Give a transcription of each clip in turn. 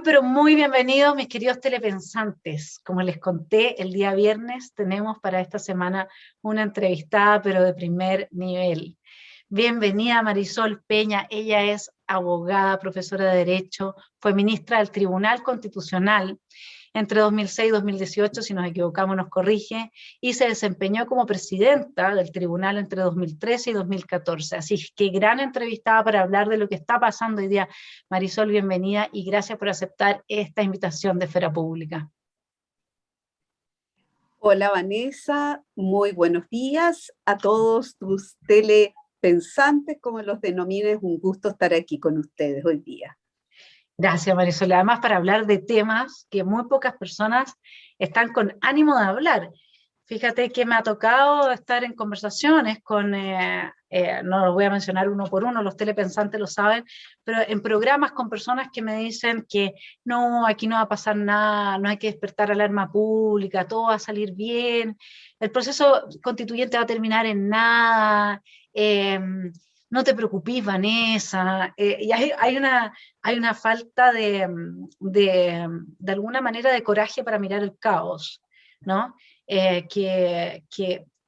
Pero muy bienvenidos, mis queridos telepensantes. Como les conté, el día viernes tenemos para esta semana una entrevistada, pero de primer nivel. Bienvenida Marisol Peña, ella es abogada, profesora de Derecho, fue ministra del Tribunal Constitucional entre 2006 y 2018, si nos equivocamos nos corrige, y se desempeñó como presidenta del tribunal entre 2013 y 2014. Así que gran entrevistada para hablar de lo que está pasando hoy día. Marisol, bienvenida y gracias por aceptar esta invitación de Esfera Pública. Hola Vanessa, muy buenos días a todos tus telepensantes, como los denomines, un gusto estar aquí con ustedes hoy día. Gracias, Marisol. Además, para hablar de temas que muy pocas personas están con ánimo de hablar. Fíjate que me ha tocado estar en conversaciones con, no los voy a mencionar uno por uno, los telepensantes lo saben, pero en programas con personas que me dicen que no, aquí no va a pasar nada, no hay que despertar alarma pública, todo va a salir bien, el proceso constituyente va a terminar en nada, no te preocupes, Vanessa, y hay una falta de alguna manera de coraje para mirar el caos, ¿no? Que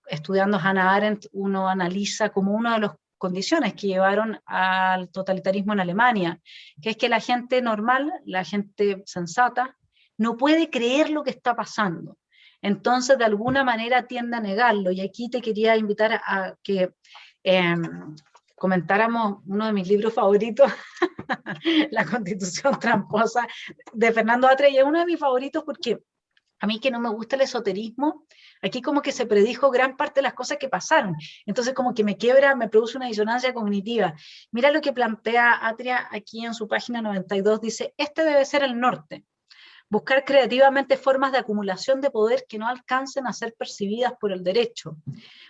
estudiando Hannah Arendt uno analiza como una de las condiciones que llevaron al totalitarismo en Alemania, que es que la gente normal, la gente sensata, no puede creer lo que está pasando. Entonces, de alguna manera tiende a negarlo. Y aquí te quería invitar a que comentáramos uno de mis libros favoritos, La Constitución Tramposa, de Fernando Atria, y es uno de mis favoritos porque a mí que no me gusta el esoterismo, aquí como que se predijo gran parte de las cosas que pasaron. Entonces como que me quiebra, me produce una disonancia cognitiva. Mira lo que plantea Atria aquí en su página 92, dice, este debe ser el norte. Buscar creativamente formas de acumulación de poder que no alcancen a ser percibidas por el derecho.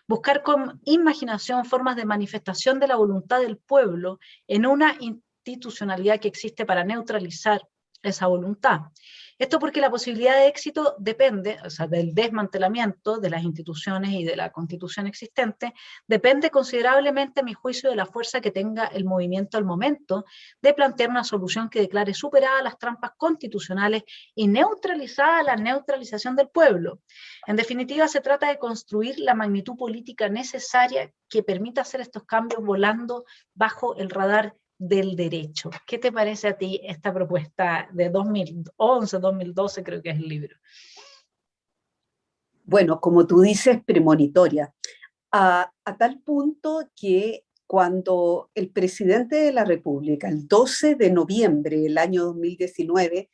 Buscar con imaginación formas de manifestación de la voluntad del pueblo en una institucionalidad que existe para neutralizar esa voluntad. Esto porque la posibilidad de éxito depende, o sea, del desmantelamiento de las instituciones y de la constitución existente, depende considerablemente, a mi juicio, de la fuerza que tenga el movimiento al momento de plantear una solución que declare superadas las trampas constitucionales y neutralizada la neutralización del pueblo. En definitiva, se trata de construir la magnitud política necesaria que permita hacer estos cambios volando bajo el radar del derecho. ¿Qué te parece a ti esta propuesta de 2011, 2012, creo que es el libro? Bueno, como tú dices, premonitoria, a tal punto que cuando el presidente de la República, el 12 de noviembre del año 2019,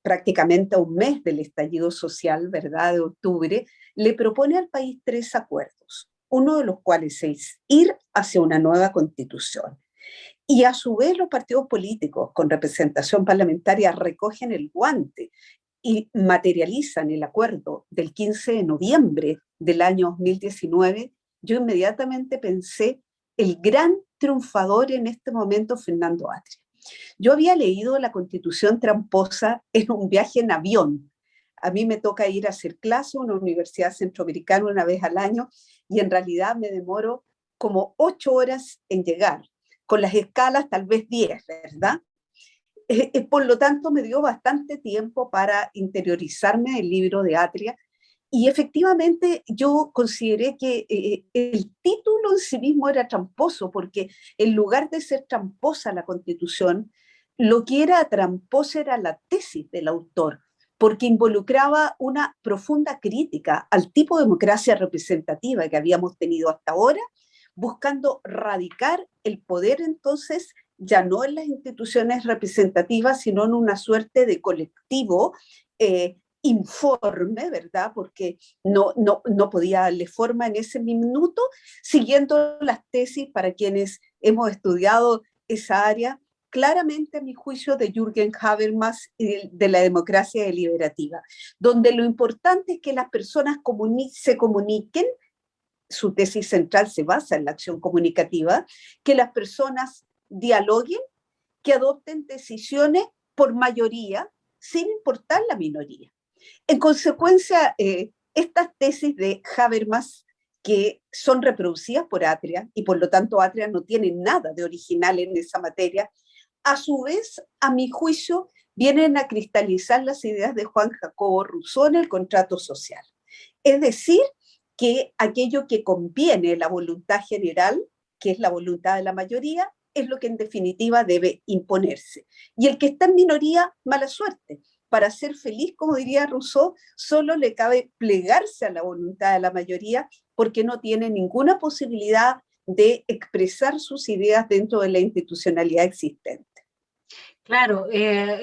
prácticamente a un mes del estallido social, ¿verdad?, de octubre, le propone al país 3 acuerdos, uno de los cuales es ir hacia una nueva constitución. Y a su vez los partidos políticos con representación parlamentaria recogen el guante y materializan el acuerdo del 15 de noviembre del año 2019, yo inmediatamente pensé, el gran triunfador en este momento, Fernando Atria. Yo había leído la Constitución Tramposa en un viaje en avión. A mí me toca ir a hacer clase a una universidad centroamericana una vez al año y en realidad me demoro como 8 horas en llegar, con las escalas tal vez 10, ¿verdad? Por lo tanto, me dio bastante tiempo para interiorizarme del libro de Atria y efectivamente yo consideré que el título en sí mismo era tramposo, porque en lugar de ser tramposa la Constitución, lo que era tramposa era la tesis del autor, porque involucraba una profunda crítica al tipo de democracia representativa que habíamos tenido hasta ahora, buscando radicar el poder entonces ya no en las instituciones representativas, sino en una suerte de colectivo informe, ¿verdad? Porque no podía darle forma en ese minuto, siguiendo las tesis para quienes hemos estudiado esa área, claramente a mi juicio de Jürgen Habermas y de la democracia deliberativa, donde lo importante es que las personas se comuniquen, su tesis central se basa en la acción comunicativa, que las personas dialoguen, que adopten decisiones por mayoría, sin importar la minoría. En consecuencia, estas tesis de Habermas, que son reproducidas por Atria, y por lo tanto Atria no tiene nada de original en esa materia, a su vez, a mi juicio, vienen a cristalizar las ideas de Juan Jacobo Rousseau en el contrato social. Es decir, que aquello que conviene la voluntad general, que es la voluntad de la mayoría, es lo que en definitiva debe imponerse. Y el que está en minoría, mala suerte. Para ser feliz, como diría Rousseau, solo le cabe plegarse a la voluntad de la mayoría porque no tiene ninguna posibilidad de expresar sus ideas dentro de la institucionalidad existente. Claro,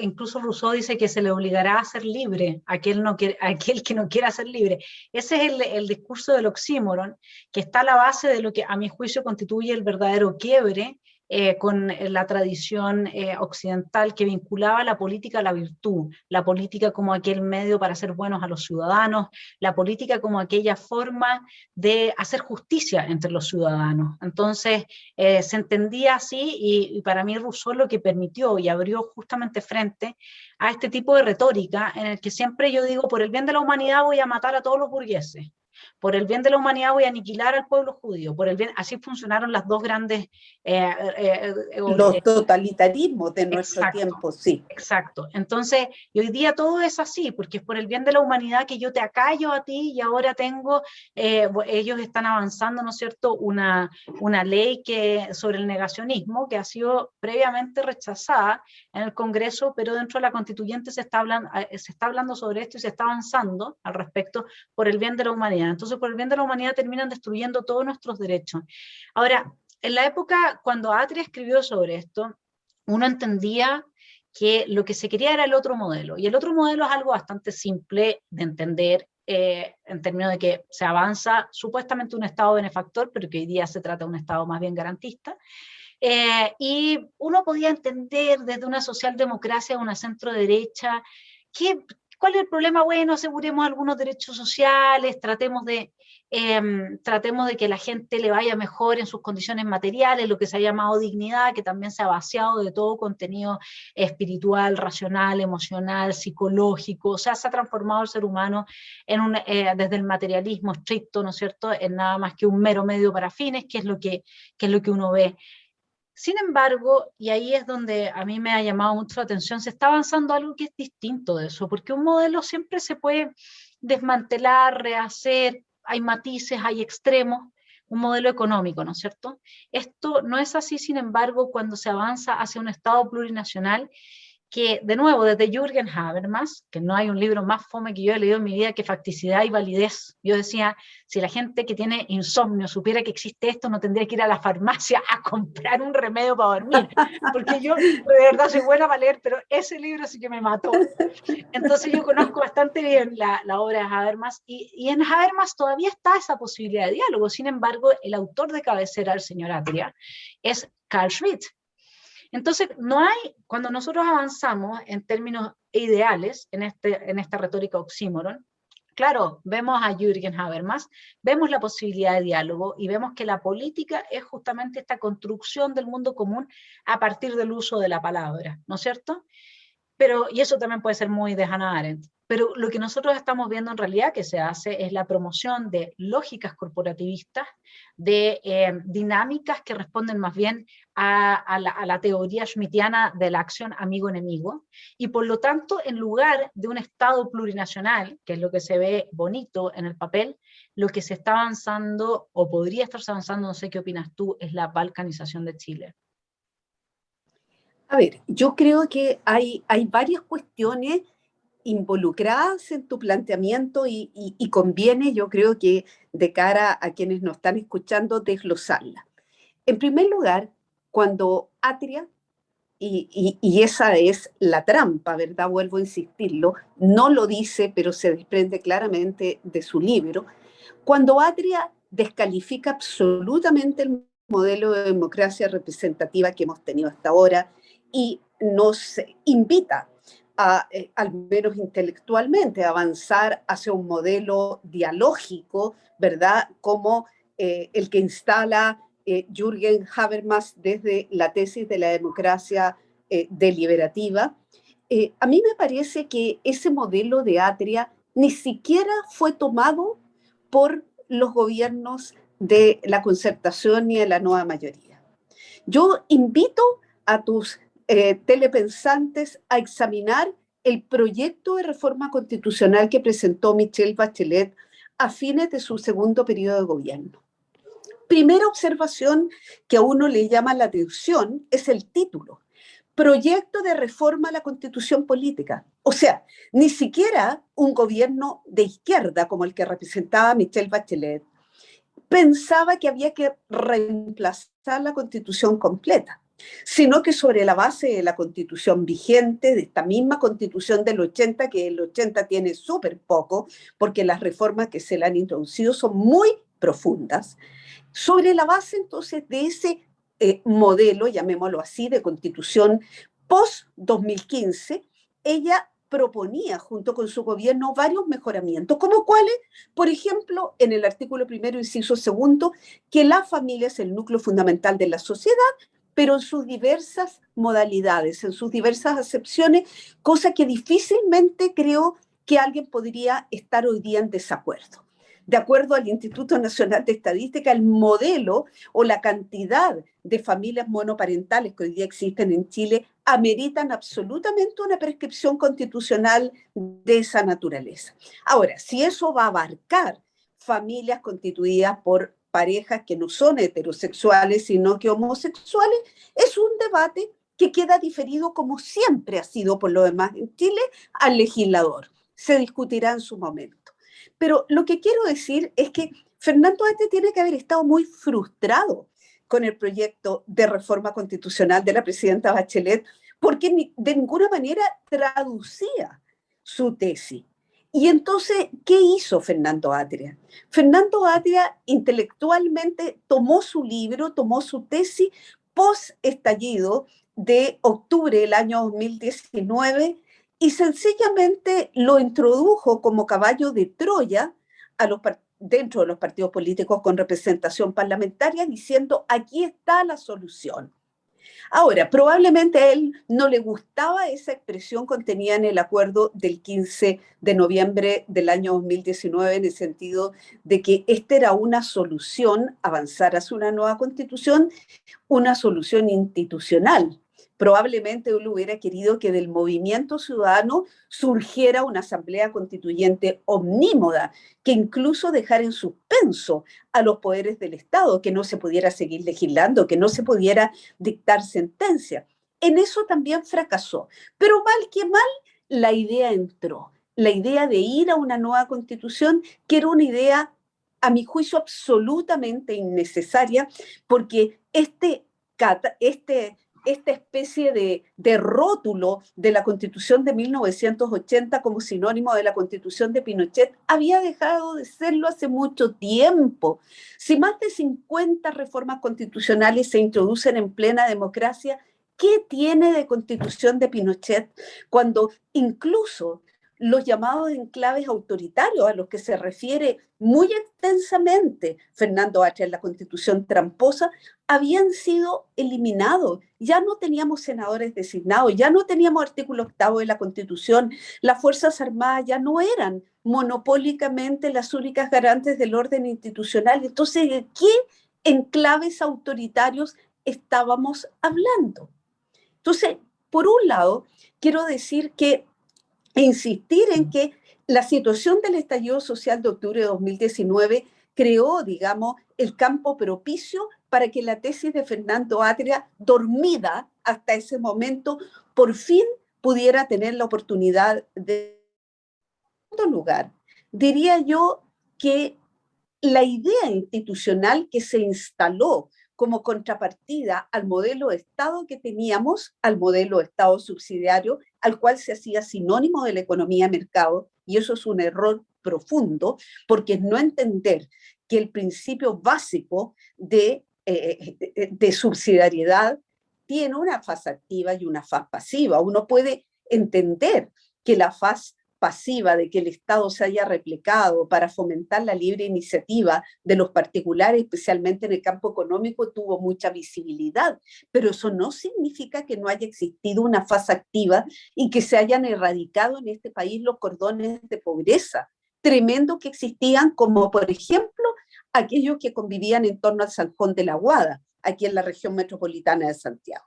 incluso Rousseau dice que se le obligará a ser libre a aquel, no quiere, a aquel que no quiera ser libre. Ese es el discurso del oxímoron, que está a la base de lo que a mi juicio constituye el verdadero quiebre con la tradición occidental que vinculaba la política a la virtud, la política como aquel medio para hacer buenos a los ciudadanos, la política como aquella forma de hacer justicia entre los ciudadanos. Entonces, se entendía así y para mí Rousseau lo que permitió y abrió justamente frente a este tipo de retórica en el que siempre yo digo, por el bien de la humanidad voy a matar a todos los burgueses, por el bien de la humanidad voy a aniquilar al pueblo judío, por el bien, así funcionaron las dos grandes... Los totalitarismos de nuestro exacto, tiempo, sí. exacto. Entonces, y hoy día todo es así, porque es por el bien de la humanidad que yo te acallo a ti y ahora tengo, ellos están avanzando, ¿no es cierto?, una ley sobre el negacionismo que ha sido previamente rechazada en el Congreso, pero dentro de la Constituyente se está hablando sobre esto y se está avanzando al respecto por el bien de la humanidad. Entonces, por el bien de la humanidad terminan destruyendo todos nuestros derechos. Ahora, en la época cuando Atria escribió sobre esto, uno entendía que lo que se quería era el otro modelo, y el otro modelo es algo bastante simple de entender, en términos de que se avanza supuestamente un Estado benefactor, pero que hoy día se trata de un Estado más bien garantista, y uno podía entender desde una socialdemocracia, una centro derecha, que, ¿cuál es el problema? Bueno, aseguremos algunos derechos sociales, tratemos de que la gente le vaya mejor en sus condiciones materiales, lo que se ha llamado dignidad, que también se ha vaciado de todo contenido espiritual, racional, emocional, psicológico, o sea, se ha transformado el ser humano desde el materialismo estricto, ¿no es cierto?, en nada más que un mero medio para fines, que es lo que uno ve. Sin embargo, y ahí es donde a mí me ha llamado mucho la atención, se está avanzando algo que es distinto de eso, porque un modelo siempre se puede desmantelar, rehacer, hay matices, hay extremos, un modelo económico, ¿no es cierto? Esto no es así, sin embargo, cuando se avanza hacia un Estado plurinacional que, de nuevo, desde Jürgen Habermas, que no hay un libro más fome que yo he leído en mi vida que Facticidad y Validez. Yo decía, si la gente que tiene insomnio supiera que existe esto, no tendría que ir a la farmacia a comprar un remedio para dormir, porque yo de verdad soy buena para leer, pero ese libro sí que me mató. Entonces yo conozco bastante bien la obra de Habermas, y en Habermas todavía está esa posibilidad de diálogo. Sin embargo, el autor de cabecera del señor Atria es Carl Schmitt. Entonces, no hay, cuando nosotros avanzamos en términos ideales, en esta retórica oxímoron, claro, vemos a Jürgen Habermas, vemos la posibilidad de diálogo y vemos que la política es justamente esta construcción del mundo común a partir del uso de la palabra, ¿no es cierto? Pero, y eso también puede ser muy de Hannah Arendt, pero lo que nosotros estamos viendo en realidad que se hace es la promoción de lógicas corporativistas, de dinámicas que responden más bien a la teoría schmittiana de la acción amigo-enemigo, y por lo tanto, en lugar de un Estado plurinacional, que es lo que se ve bonito en el papel, lo que se está avanzando, o podría estarse avanzando, no sé qué opinas tú, es la balcanización de Chile. A ver, yo creo que hay varias cuestiones involucradas en tu planteamiento y conviene, yo creo que de cara a quienes nos están escuchando, desglosarla. En primer lugar, cuando Atria, y esa es la trampa, ¿verdad? Vuelvo a insistirlo, no lo dice, pero se desprende claramente de su libro, cuando Atria descalifica absolutamente el modelo de democracia representativa que hemos tenido hasta ahora y nos invita al menos intelectualmente, a avanzar hacia un modelo dialógico, ¿verdad? Como el que instala Jürgen Habermas desde la tesis de la democracia deliberativa. A mí me parece que ese modelo de Atria ni siquiera fue tomado por los gobiernos de la concertación y de la nueva mayoría. Yo invito a tus telepensantes a examinar el proyecto de reforma constitucional que presentó Michelle Bachelet a fines de su segundo periodo de gobierno. Primera observación que a uno le llama la atención es el título: Proyecto de reforma a la Constitución Política. O sea, ni siquiera un gobierno de izquierda como el que representaba Michelle Bachelet pensaba que había que reemplazar la Constitución completa, sino que sobre la base de la Constitución vigente, de esta misma Constitución del 80, que el 80 tiene súper poco, porque las reformas que se le han introducido son muy profundas, sobre la base entonces de ese modelo, llamémoslo así, de Constitución post-2015, ella proponía junto con su gobierno varios mejoramientos, como cuáles, por ejemplo, en el artículo primero, inciso segundo, que la familia es el núcleo fundamental de la sociedad, pero en sus diversas modalidades, en sus diversas acepciones, cosa que difícilmente creo que alguien podría estar hoy día en desacuerdo. De acuerdo al Instituto Nacional de Estadística, el modelo o la cantidad de familias monoparentales que hoy día existen en Chile ameritan absolutamente una prescripción constitucional de esa naturaleza. Ahora, si eso va a abarcar familias constituidas por parejas que no son heterosexuales, sino que homosexuales, es un debate que queda diferido, como siempre ha sido por lo demás en Chile, al legislador. Se discutirá en su momento. Pero lo que quiero decir es que Fernando Atria tiene que haber estado muy frustrado con el proyecto de reforma constitucional de la presidenta Bachelet, porque de ninguna manera traducía su tesis. Y entonces, ¿qué hizo Fernando Atria? Fernando Atria intelectualmente tomó su libro, tomó su tesis post-estallido de octubre del año 2019 y sencillamente lo introdujo como caballo de Troya dentro de los partidos políticos con representación parlamentaria, diciendo: aquí está la solución. Ahora, probablemente a él no le gustaba esa expresión contenida en el acuerdo del 15 de noviembre del año 2019, en el sentido de que esta era una solución, avanzar hacia una nueva constitución, una solución institucional. Probablemente él hubiera querido que del movimiento ciudadano surgiera una asamblea constituyente omnímoda, que incluso dejara en suspenso a los poderes del Estado, que no se pudiera seguir legislando, que no se pudiera dictar sentencia. En eso también fracasó. Pero mal que mal, la idea entró. La idea de ir a una nueva constitución, que era una idea, a mi juicio, absolutamente innecesaria, porque esta especie de rótulo de la Constitución de 1980 como sinónimo de la Constitución de Pinochet había dejado de serlo hace mucho tiempo. Si más de 50 reformas constitucionales se introducen en plena democracia, ¿qué tiene de Constitución de Pinochet cuando incluso los llamados enclaves autoritarios a los que se refiere muy extensamente Fernando Atria en la Constitución tramposa habían sido eliminados? Ya no teníamos senadores designados, ya no teníamos artículo 8 de la Constitución, las Fuerzas Armadas ya no eran monopólicamente las únicas garantes del orden institucional. Entonces, ¿de qué enclaves autoritarios estábamos hablando? Entonces, por un lado, quiero decir que insistir en que la situación del estallido social de octubre de 2019 creó, digamos, el campo propicio para que la tesis de Fernando Atria, dormida hasta ese momento, por fin pudiera tener la oportunidad de... En segundo lugar, diría yo que la idea institucional que se instaló como contrapartida al modelo de Estado que teníamos, al modelo de Estado subsidiario, al cual se hacía sinónimo de la economía de mercado, y eso es un error profundo, porque es no entender que el principio básico de subsidiariedad tiene una faz activa y una faz pasiva. Uno puede entender que la faz pasiva de que el Estado se haya replicado para fomentar la libre iniciativa de los particulares, especialmente en el campo económico, tuvo mucha visibilidad, pero eso no significa que no haya existido una fase activa y que se hayan erradicado en este país los cordones de pobreza tremendo que existían, como por ejemplo aquellos que convivían en torno al Zanjón de la Guada, aquí en la región metropolitana de Santiago.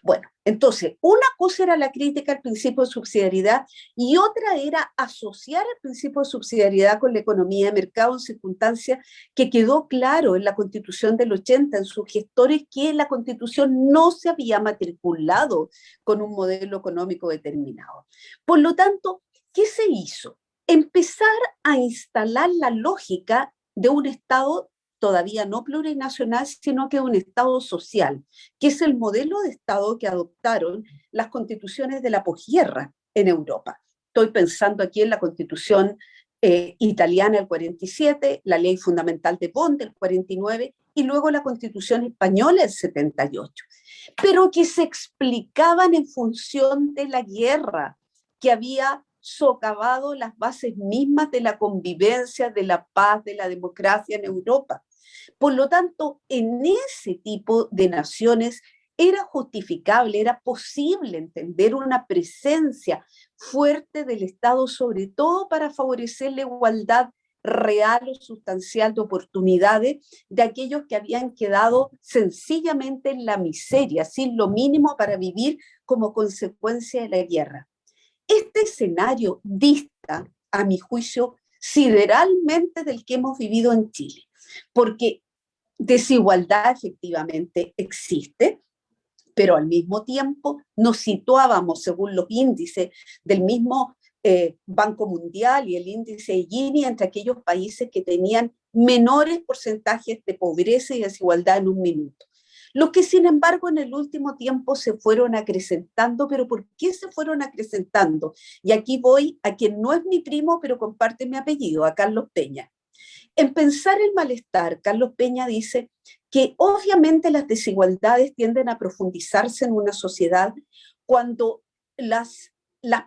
Bueno, entonces, una cosa era la crítica al principio de subsidiariedad y otra era asociar el principio de subsidiariedad con la economía de mercado en circunstancias que quedó claro en la Constitución del 80, en sus gestores, que la Constitución no se había matriculado con un modelo económico determinado. Por lo tanto, ¿qué se hizo? Empezar a instalar la lógica de un Estado todavía no plurinacional, sino que un Estado social, que es el modelo de Estado que adoptaron las constituciones de la posguerra en Europa. Estoy pensando aquí en la constitución italiana del 47, la ley fundamental de Bonn del 49 y luego la constitución española del 78, pero que se explicaban en función de la guerra que había socavado las bases mismas de la convivencia, de la paz, de la democracia en Europa. Por lo tanto, en ese tipo de naciones era justificable, era posible entender una presencia fuerte del Estado, sobre todo para favorecer la igualdad real o sustancial de oportunidades de aquellos que habían quedado sencillamente en la miseria, sin lo mínimo para vivir como consecuencia de la guerra. Este escenario dista, a mi juicio, sideralmente del que hemos vivido en Chile, porque desigualdad efectivamente existe, pero al mismo tiempo nos situábamos, según los índices del mismo Banco Mundial y el índice de Gini, entre aquellos países que tenían menores porcentajes de pobreza y desigualdad en un minuto. Los que, sin embargo, en el último tiempo se fueron acrecentando, pero ¿por qué se fueron acrecentando? Y aquí voy a quien no es mi primo, pero comparte mi apellido, a Carlos Peña. En pensar el malestar, Carlos Peña dice que obviamente las desigualdades tienden a profundizarse en una sociedad cuando las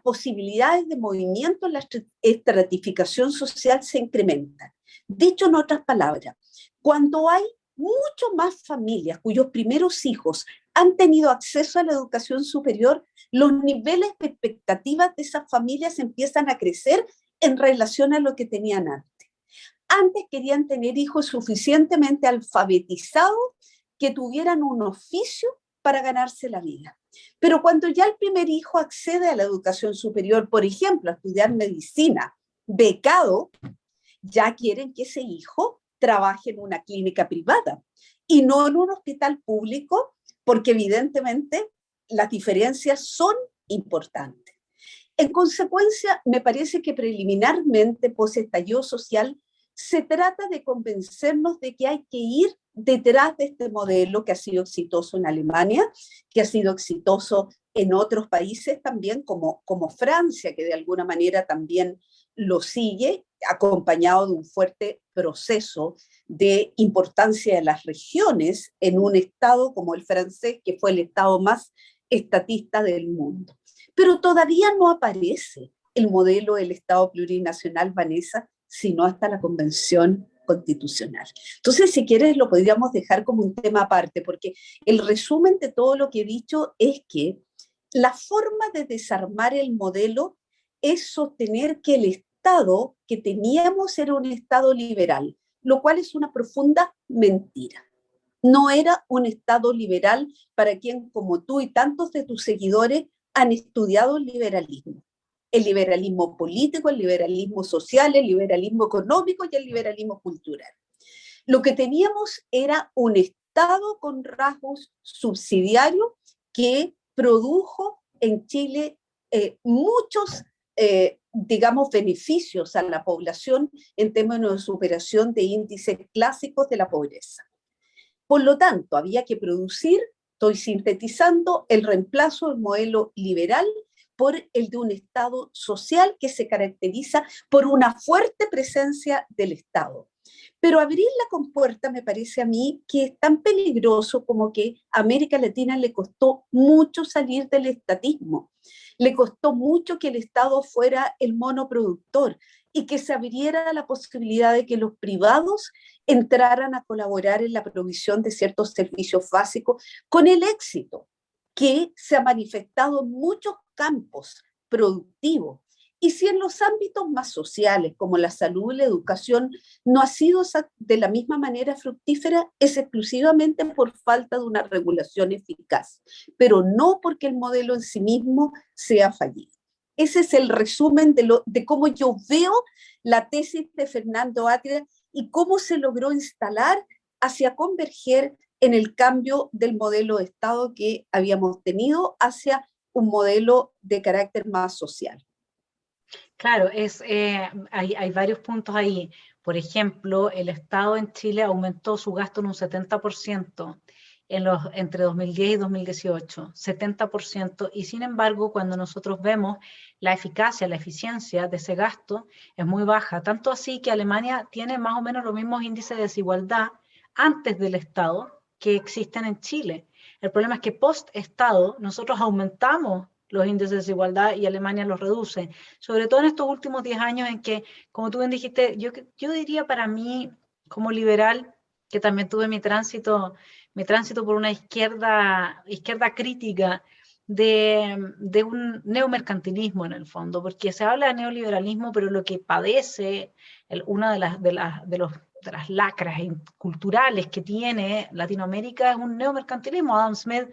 posibilidades de movimiento en la estratificación social se incrementan. Dicho en otras palabras, cuando hay mucho más familias cuyos primeros hijos han tenido acceso a la educación superior, los niveles de expectativas de esas familias empiezan a crecer en relación a lo que tenían antes. Antes querían tener hijos suficientemente alfabetizados que tuvieran un oficio para ganarse la vida. Pero cuando ya el primer hijo accede a la educación superior, por ejemplo, a estudiar medicina, becado, ya quieren que ese hijo trabaje en una clínica privada y no en un hospital público, porque evidentemente las diferencias son importantes. En consecuencia, me parece que preliminarmente, post-estallido social, se trata de convencernos de que hay que ir detrás de este modelo que ha sido exitoso en Alemania, que ha sido exitoso en otros países también, como Francia, que de alguna manera también lo sigue, acompañado de un fuerte proceso de importancia de las regiones en un estado como el francés, que fue el estado más estatista del mundo. Pero todavía no aparece el modelo del Estado plurinacional, Vanessa, sino hasta la Convención Constitucional. Entonces, si quieres, lo podríamos dejar como un tema aparte, porque el resumen de todo lo que he dicho es que la forma de desarmar el modelo es sostener que el Estado que teníamos era un Estado liberal, lo cual es una profunda mentira. No era un Estado liberal para quien, como tú y tantos de tus seguidores, han estudiado el liberalismo político, el liberalismo social, el liberalismo económico y el liberalismo cultural. Lo que teníamos era un Estado con rasgos subsidiarios que produjo en Chile muchos, digamos, beneficios a la población en términos de superación de índices clásicos de la pobreza. Por lo tanto, había que producir, estoy sintetizando, el reemplazo del modelo liberal por el de un Estado social que se caracteriza por una fuerte presencia del Estado. Pero abrir la compuerta me parece a mí que es tan peligroso como que a América Latina le costó mucho salir del estatismo, le costó mucho que el Estado fuera el monoproductor y que se abriera la posibilidad de que los privados entraran a colaborar en la provisión de ciertos servicios básicos con el éxito que se ha manifestado en muchos campos productivos Y si en los ámbitos más sociales, como la salud y la educación, no ha sido de la misma manera fructífera, es exclusivamente por falta de una regulación eficaz, pero no porque el modelo en sí mismo sea fallido. Ese es el resumen de cómo yo veo la tesis de Fernando Atria y cómo se logró instalar hacia converger en el cambio del modelo de Estado que habíamos tenido hacia un modelo de carácter más social. Claro, hay varios puntos ahí. Por ejemplo, el Estado en Chile aumentó su gasto en un 70% entre 2010 y 2018, 70%, y sin embargo, cuando nosotros vemos la eficacia, la eficiencia de ese gasto, es muy baja, tanto así que Alemania tiene más o menos los mismos índices de desigualdad antes del Estado que existen en Chile. El problema es que post-Estado nosotros aumentamos los índices de desigualdad y Alemania los reduce, sobre todo en estos últimos 10 años en que, como tú bien dijiste, yo diría para mí, como liberal, que también tuve mi tránsito por una izquierda crítica de un neomercantilismo en el fondo, porque se habla de neoliberalismo, pero lo que padece una de las lacras culturales que tiene Latinoamérica es un neomercantilismo. Adam Smith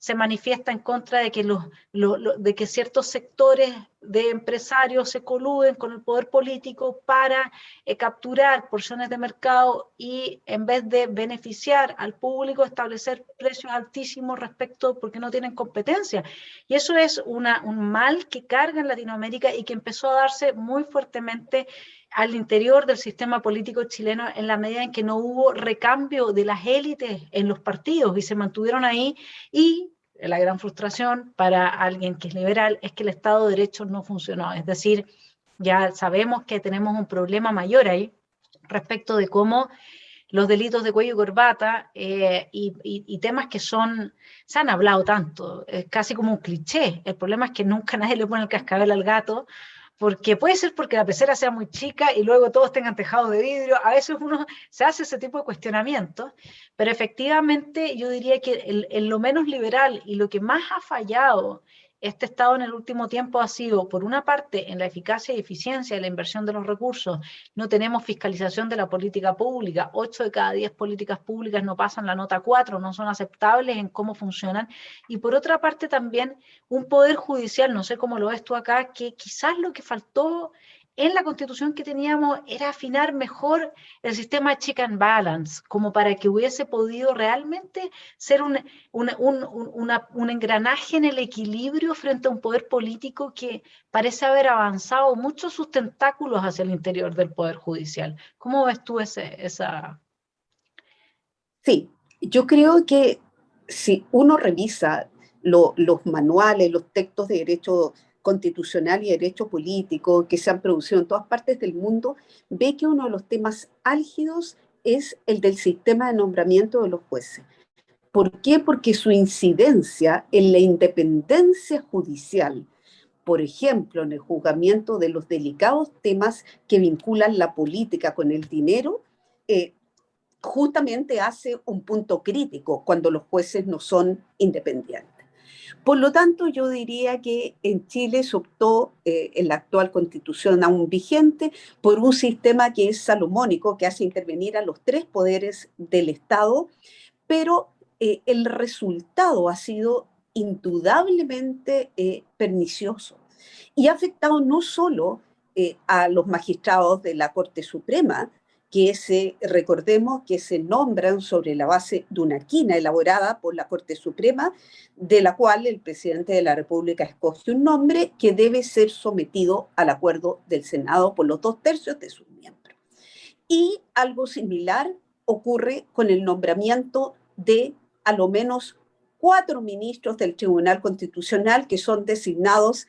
se manifiesta en contra de que, de que ciertos sectores de empresarios se coluden con el poder político para capturar porciones de mercado y en vez de beneficiar al público, establecer precios altísimos respecto porque no tienen competencia. Y eso es un mal que carga en Latinoamérica y que empezó a darse muy fuertemente al interior del sistema político chileno en la medida en que no hubo recambio de las élites en los partidos y se mantuvieron ahí. Y la gran frustración para alguien que es liberal es que el Estado de Derecho no funcionó. Es decir, ya sabemos que tenemos un problema mayor ahí respecto de cómo los delitos de cuello y corbata y temas que se han hablado tanto, es casi como un cliché. El problema es que nunca nadie le pone el cascabel al gato, porque puede ser porque la pecera sea muy chica y luego todos tengan tejado de vidrio. A veces uno se hace ese tipo de cuestionamientos, pero efectivamente yo diría que en lo menos liberal y lo que más ha fallado este Estado en el último tiempo ha sido, por una parte, en la eficacia y eficiencia de la inversión de los recursos. No tenemos fiscalización de la política pública. 8 de cada 10 políticas públicas no pasan la nota 4, no son aceptables en cómo funcionan. Y por otra parte también un poder judicial, no sé cómo lo ves tú acá, que quizás lo que faltó en la constitución que teníamos era afinar mejor el sistema check and balance, como para que hubiese podido realmente ser un engranaje en el equilibrio frente a un poder político que parece haber avanzado mucho sus tentáculos hacia el interior del poder judicial. ¿Cómo ves tú esa? Sí, yo creo que si uno revisa los manuales, los textos de derecho constitucional y derecho político que se han producido en todas partes del mundo, ve que uno de los temas álgidos es el del sistema de nombramiento de los jueces. ¿Por qué? Porque su incidencia en la independencia judicial, por ejemplo, en el juzgamiento de los delicados temas que vinculan la política con el dinero, eh, justamente hace un punto crítico cuando los jueces no son independientes. Por lo tanto, yo diría que en Chile se optó, en la actual constitución aún vigente, por un sistema que es salomónico, que hace intervenir a los tres poderes del Estado, pero el resultado ha sido indudablemente pernicioso y ha afectado no solo a los magistrados de la Corte Suprema, recordemos que se nombran sobre la base de una quina elaborada por la Corte Suprema, de la cual el presidente de la República escoge un nombre que debe ser sometido al acuerdo del Senado por los 2/3 de sus miembros. Y algo similar ocurre con el nombramiento de a lo menos 4 ministros del Tribunal Constitucional que son designados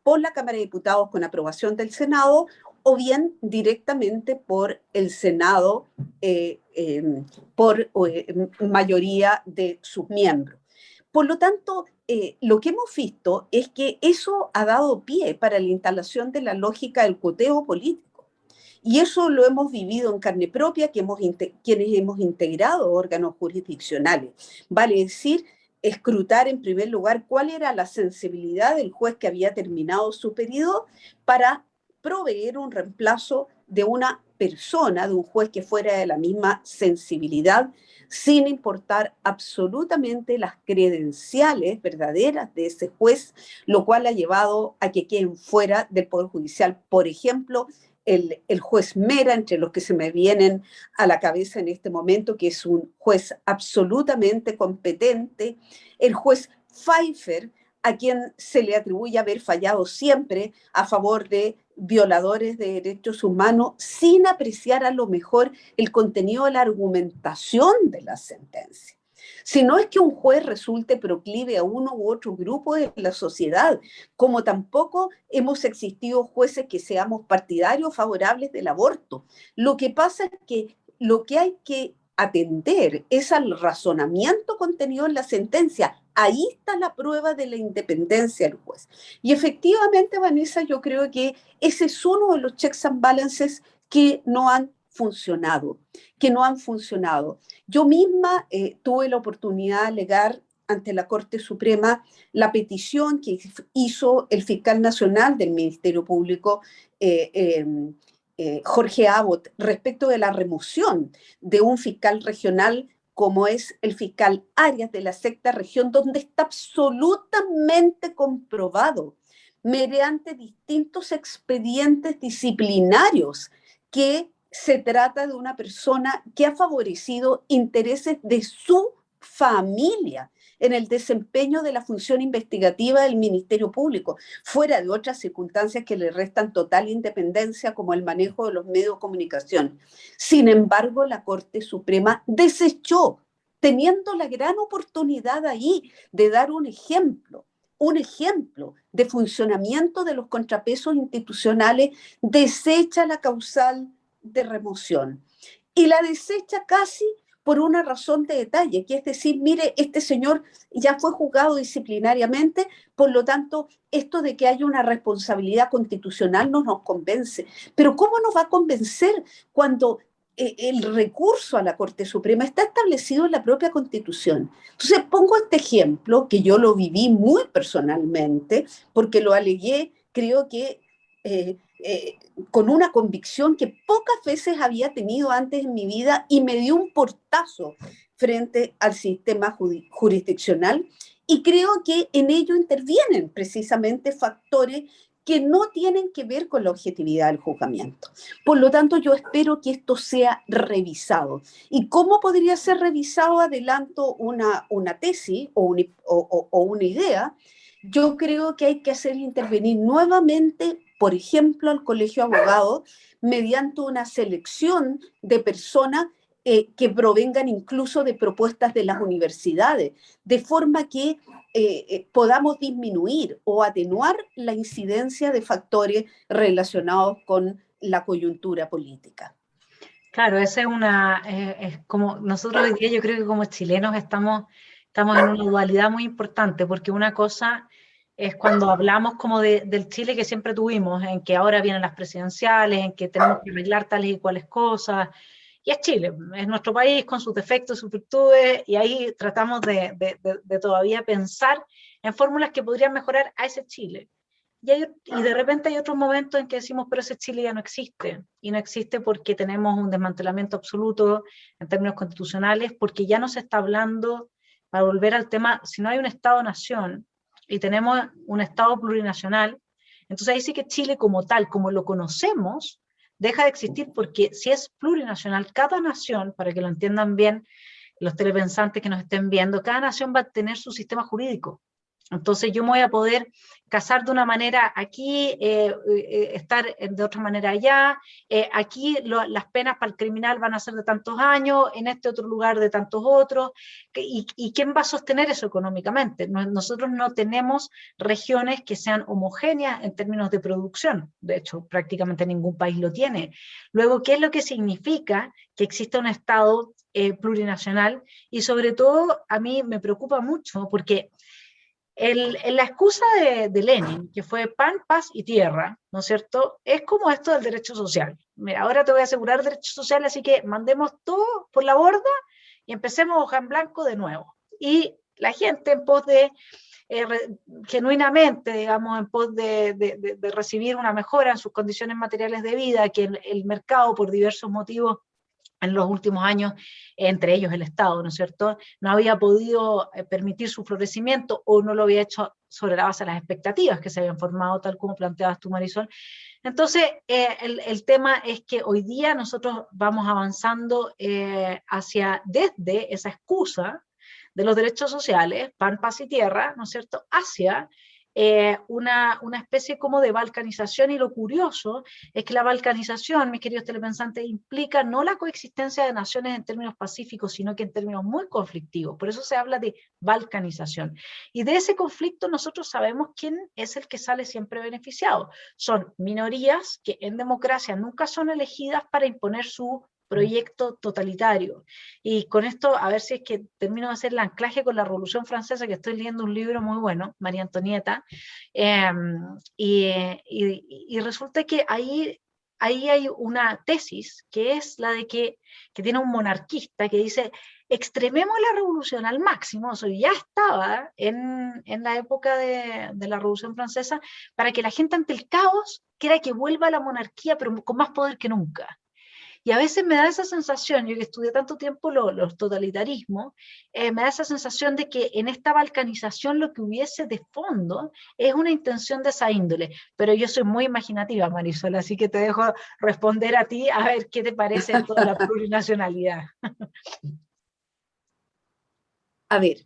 por la Cámara de Diputados con aprobación del Senado o bien directamente por el Senado por mayoría de sus miembros. Por lo tanto, lo que hemos visto es que eso ha dado pie para la instalación de la lógica del cuoteo político. Y eso lo hemos vivido en carne propia, quienes hemos integrado órganos jurisdiccionales. Vale decir, escrutar en primer lugar cuál era la sensibilidad del juez que había terminado su periodo para proveer un reemplazo de una persona, de un juez que fuera de la misma sensibilidad, sin importar absolutamente las credenciales verdaderas de ese juez, lo cual ha llevado a que queden fuera del Poder Judicial, por ejemplo, el juez Mera, entre los que se me vienen a la cabeza en este momento, que es un juez absolutamente competente, el juez Pfeiffer, a quien se le atribuye haber fallado siempre a favor de violadores de derechos humanos, sin apreciar a lo mejor el contenido de la argumentación de la sentencia. Si no es que un juez resulte proclive a uno u otro grupo de la sociedad, como tampoco hemos existido jueces que seamos partidarios favorables del aborto. Lo que pasa es que lo que hay que atender es al razonamiento contenido en la sentencia. Ahí está la prueba de la independencia del juez. Y efectivamente, Vanessa, yo creo que ese es uno de los checks and balances que no han funcionado, Yo misma tuve la oportunidad de alegar ante la Corte Suprema la petición que hizo el fiscal nacional del Ministerio Público, Jorge Abbott, respecto de la remoción de un fiscal regional como es el fiscal Arias de la sexta región, donde está absolutamente comprobado mediante distintos expedientes disciplinarios que se trata de una persona que ha favorecido intereses de su familia en el desempeño de la función investigativa del Ministerio Público, fuera de otras circunstancias que le restan total independencia, como el manejo de los medios de comunicación. Sin embargo, la Corte Suprema desechó, teniendo la gran oportunidad ahí de dar un ejemplo de funcionamiento de los contrapesos institucionales, desecha la causal de remoción. Y la desecha casi por una razón de detalle, que es decir, mire, este señor ya fue juzgado disciplinariamente, por lo tanto, esto de que haya una responsabilidad constitucional no nos convence. Pero ¿cómo nos va a convencer cuando el recurso a la Corte Suprema está establecido en la propia Constitución? Entonces, pongo este ejemplo, que yo lo viví muy personalmente, porque lo alegué, creo que con una convicción que pocas veces había tenido antes en mi vida y me dio un portazo frente al sistema jurisdiccional, y creo que en ello intervienen precisamente factores que no tienen que ver con la objetividad del juzgamiento. Por lo tanto, yo espero que esto sea revisado. ¿Y cómo podría ser revisado? Adelanto una tesis o una idea. Yo creo que hay que hacer intervenir nuevamente, por ejemplo, al Colegio de Abogados, mediante una selección de personas que provengan incluso de propuestas de las universidades, de forma que podamos disminuir o atenuar la incidencia de factores relacionados con la coyuntura política. Claro, esa es como nosotros hoy día, yo creo que como chilenos estamos en una dualidad muy importante, porque una cosa es cuando hablamos como del Chile que siempre tuvimos, en que ahora vienen las presidenciales, en que tenemos que arreglar tales y cuales cosas, y es Chile, es nuestro país con sus defectos, sus virtudes, y ahí tratamos de todavía pensar en fórmulas que podrían mejorar a ese Chile. Y de repente hay otros momentos en que decimos, pero ese Chile ya no existe, y no existe porque tenemos un desmantelamiento absoluto en términos constitucionales, porque ya no se está hablando, para volver al tema, si no hay un Estado-nación y tenemos un Estado plurinacional, entonces ahí sí que Chile como tal, como lo conocemos, deja de existir, porque si es plurinacional, cada nación, para que lo entiendan bien los telepensantes que nos estén viendo, cada nación va a tener su sistema jurídico. Entonces yo me voy a poder casar de una manera aquí, estar de otra manera allá, aquí las penas para el criminal van a ser de tantos años, en este otro lugar de tantos otros, y ¿quién va a sostener eso económicamente? Nosotros no tenemos regiones que sean homogéneas en términos de producción, de hecho prácticamente ningún país lo tiene. Luego, ¿qué es lo que significa que exista un Estado plurinacional? Y sobre todo a mí me preocupa mucho porque la excusa de Lenin, que fue pan, paz y tierra, ¿no es cierto?, es como esto del derecho social. Mira, ahora te voy a asegurar derecho social, así que mandemos todo por la borda y empecemos hoja en blanco de nuevo. Y la gente en pos de, genuinamente, digamos, en pos de recibir una mejora en sus condiciones materiales de vida, que el mercado, por diversos motivos, en los últimos años, entre ellos el Estado, ¿no es cierto?, no había podido permitir su florecimiento o no lo había hecho sobre la base de las expectativas que se habían formado, tal como planteabas tú, Marisol. Entonces, el tema es que hoy día nosotros vamos avanzando hacia, desde esa excusa de los derechos sociales, pan, paz y tierra, ¿no es cierto?, hacia una especie como de balcanización, y lo curioso es que la balcanización, mis queridos telepensantes, implica no la coexistencia de naciones en términos pacíficos, sino que en términos muy conflictivos. Por eso se habla de balcanización. Y de ese conflicto nosotros sabemos quién es el que sale siempre beneficiado. Son minorías que en democracia nunca son elegidas para imponer su proyecto totalitario. Y con esto, a ver si es que termino de hacer el anclaje con la Revolución Francesa, que estoy leyendo un libro muy bueno, María Antonieta, y resulta que ahí hay una tesis que es la de que tiene un monarquista que dice: extrememos la revolución al máximo. Eso ya estaba en la época de la Revolución Francesa, para que la gente ante el caos quiera que vuelva a la monarquía, pero con más poder que nunca. Y a veces me da esa sensación, yo que estudié tanto tiempo los totalitarismos, me da esa sensación de que en esta balcanización lo que hubiese de fondo es una intención de esa índole. Pero yo soy muy imaginativa, Marisol, así que te dejo responder a ti, a ver qué te parece toda la plurinacionalidad. A ver,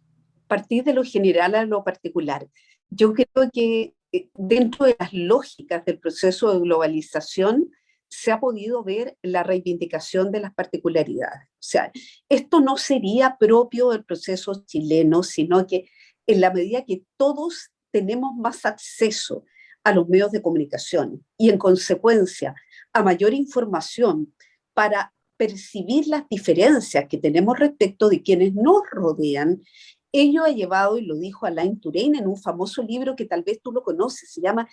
partir de lo general a lo particular. Yo creo que dentro de las lógicas del proceso de globalización se ha podido ver la reivindicación de las particularidades. O sea, esto no sería propio del proceso chileno, sino que en la medida que todos tenemos más acceso a los medios de comunicación y en consecuencia a mayor información para percibir las diferencias que tenemos respecto de quienes nos rodean, ello ha llevado, y lo dijo Alain Touraine en un famoso libro que tal vez tú lo conoces, se llama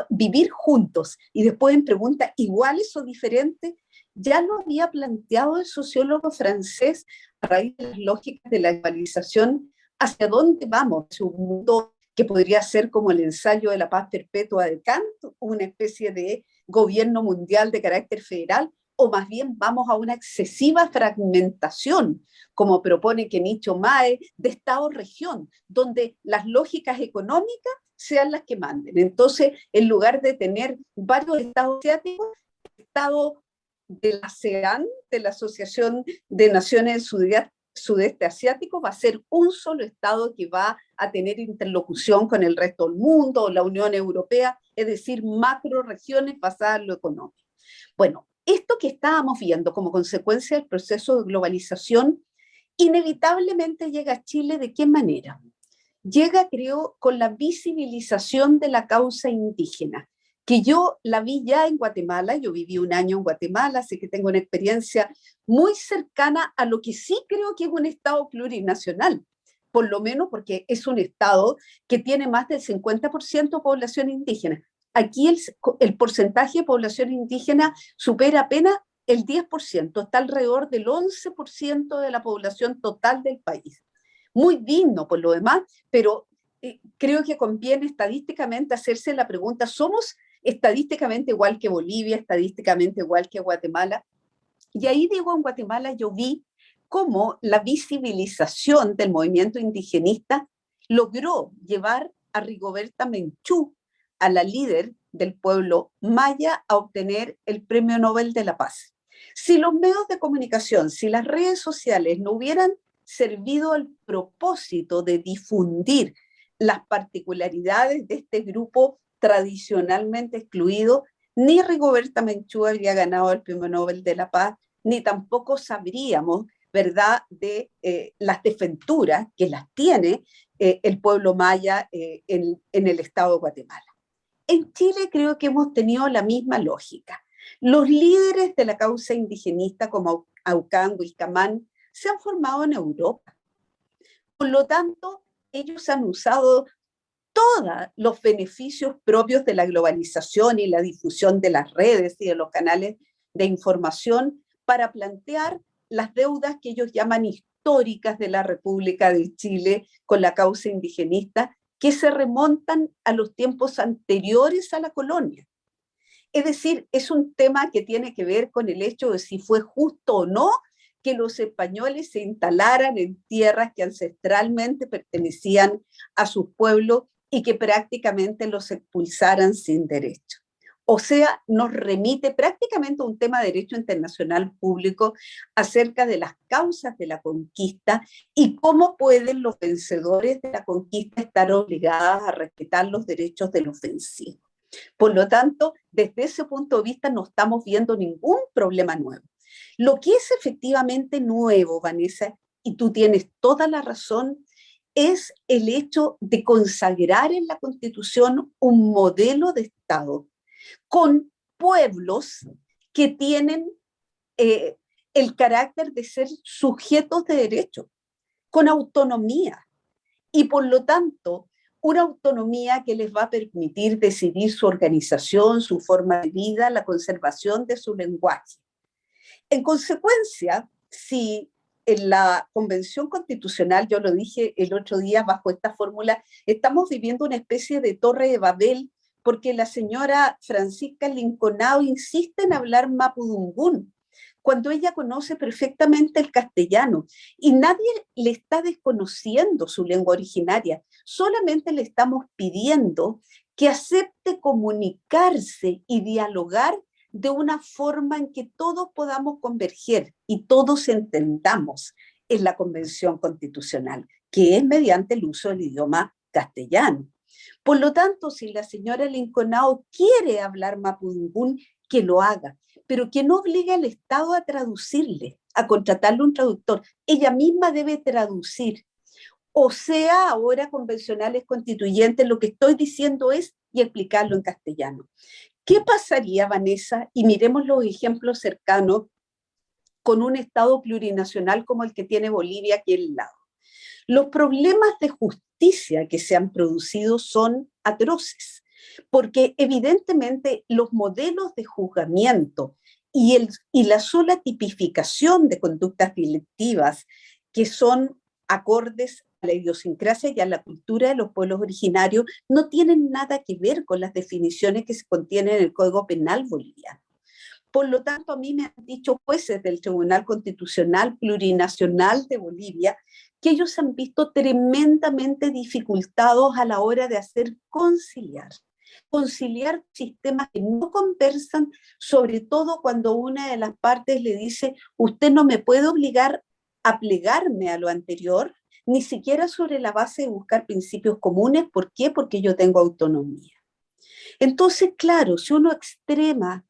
Vivir Juntos, y después en pregunta, ¿iguales o diferentes? Ya lo había planteado el sociólogo francés a raíz de las lógicas de la globalización. ¿Hacia dónde vamos? Un mundo que podría ser como el ensayo de la paz perpetua de Kant, una especie de gobierno mundial de carácter federal, o más bien vamos a una excesiva fragmentación, como propone Kenichi Mae, de Estado-región, donde las lógicas económicas sean las que manden. Entonces, en lugar de tener varios estados asiáticos, el estado de la ASEAN, de la Asociación de Naciones Sudeste Asiático, va a ser un solo estado que va a tener interlocución con el resto del mundo, o la Unión Europea, es decir, macro regiones basadas en lo económico. Bueno, esto que estábamos viendo como consecuencia del proceso de globalización, inevitablemente llega a Chile. ¿De qué manera? Llega, creo, con la visibilización de la causa indígena, que yo la vi ya en Guatemala. Yo viví un año en Guatemala, así que tengo una experiencia muy cercana a lo que sí creo que es un Estado plurinacional, por lo menos porque es un Estado que tiene más del 50% de población indígena. Aquí el porcentaje de población indígena supera apenas el 10%, está alrededor del 11% de la población total del país. Muy digno por lo demás, pero creo que conviene estadísticamente hacerse la pregunta: ¿somos estadísticamente igual que Bolivia, estadísticamente igual que Guatemala? Y ahí digo, en Guatemala yo vi cómo la visibilización del movimiento indigenista logró llevar a Rigoberta Menchú, a la líder del pueblo maya, a obtener el Premio Nobel de la Paz. Si los medios de comunicación, si las redes sociales no hubieran servido al propósito de difundir las particularidades de este grupo tradicionalmente excluido, ni Rigoberta Menchú habría ganado el Premio Nobel de la Paz, ni tampoco sabríamos, ¿verdad?, de las desventuras que las tiene el pueblo maya en el estado de Guatemala. En Chile creo que hemos tenido la misma lógica. Los líderes de la causa indigenista, como Aucán, Huilcamán, se han formado en Europa. Por lo tanto, ellos han usado todos los beneficios propios de la globalización y la difusión de las redes y de los canales de información para plantear las deudas que ellos llaman históricas históricas de la República de Chile con la causa indigenista que se remontan a los tiempos anteriores a la colonia. Es decir, es un tema que tiene que ver con el hecho de si fue justo o no que los españoles se instalaran en tierras que ancestralmente pertenecían a sus pueblos y que prácticamente los expulsaran sin derecho. O sea, nos remite prácticamente a un tema de derecho internacional público acerca de las causas de la conquista y cómo pueden los vencedores de la conquista estar obligados a respetar los derechos de los vencidos. Por lo tanto, desde ese punto de vista no estamos viendo ningún problema nuevo. Lo que es efectivamente nuevo, Vanessa, y tú tienes toda la razón, es el hecho de consagrar en la Constitución un modelo de Estado con pueblos que tienen el carácter de ser sujetos de derecho, con autonomía, y por lo tanto una autonomía que les va a permitir decidir su organización, su forma de vida, la conservación de su lenguaje. En consecuencia, si en la Convención Constitucional, yo lo dije el otro día bajo esta fórmula, estamos viviendo una especie de Torre de Babel, porque la señora Francisca Linconao insiste en hablar mapudungún, cuando ella conoce perfectamente el castellano, y nadie le está desconociendo su lengua originaria, solamente le estamos pidiendo que acepte comunicarse y dialogar de una forma en que todos podamos converger y todos entendamos en la Convención Constitucional, que es mediante el uso del idioma castellano. Por lo tanto, si la señora Linconao quiere hablar mapudungún, que lo haga, pero que no obligue al Estado a traducirle, a contratarle un traductor. Ella misma debe traducir. O sea, ahora convencionales constituyentes, lo que estoy diciendo es y explicarlo en castellano. ¿Qué pasaría, Vanessa? Y miremos los ejemplos cercanos con un Estado plurinacional como el que tiene Bolivia aquí al lado. Los problemas de justicia que se han producido son atroces, porque evidentemente los modelos de juzgamiento y la sola tipificación de conductas delictivas que son acordes a la idiosincrasia y a la cultura de los pueblos originarios no tienen nada que ver con las definiciones que se contienen en el Código Penal boliviano. Por lo tanto, a mí me han dicho jueces del Tribunal Constitucional Plurinacional de Bolivia que ellos han visto tremendamente dificultados a la hora de hacer conciliar sistemas que no conversan, sobre todo cuando una de las partes le dice, usted no me puede obligar a plegarme a lo anterior, ni siquiera sobre la base de buscar principios comunes. ¿Por qué? Porque yo tengo autonomía. Entonces, claro, si uno extrema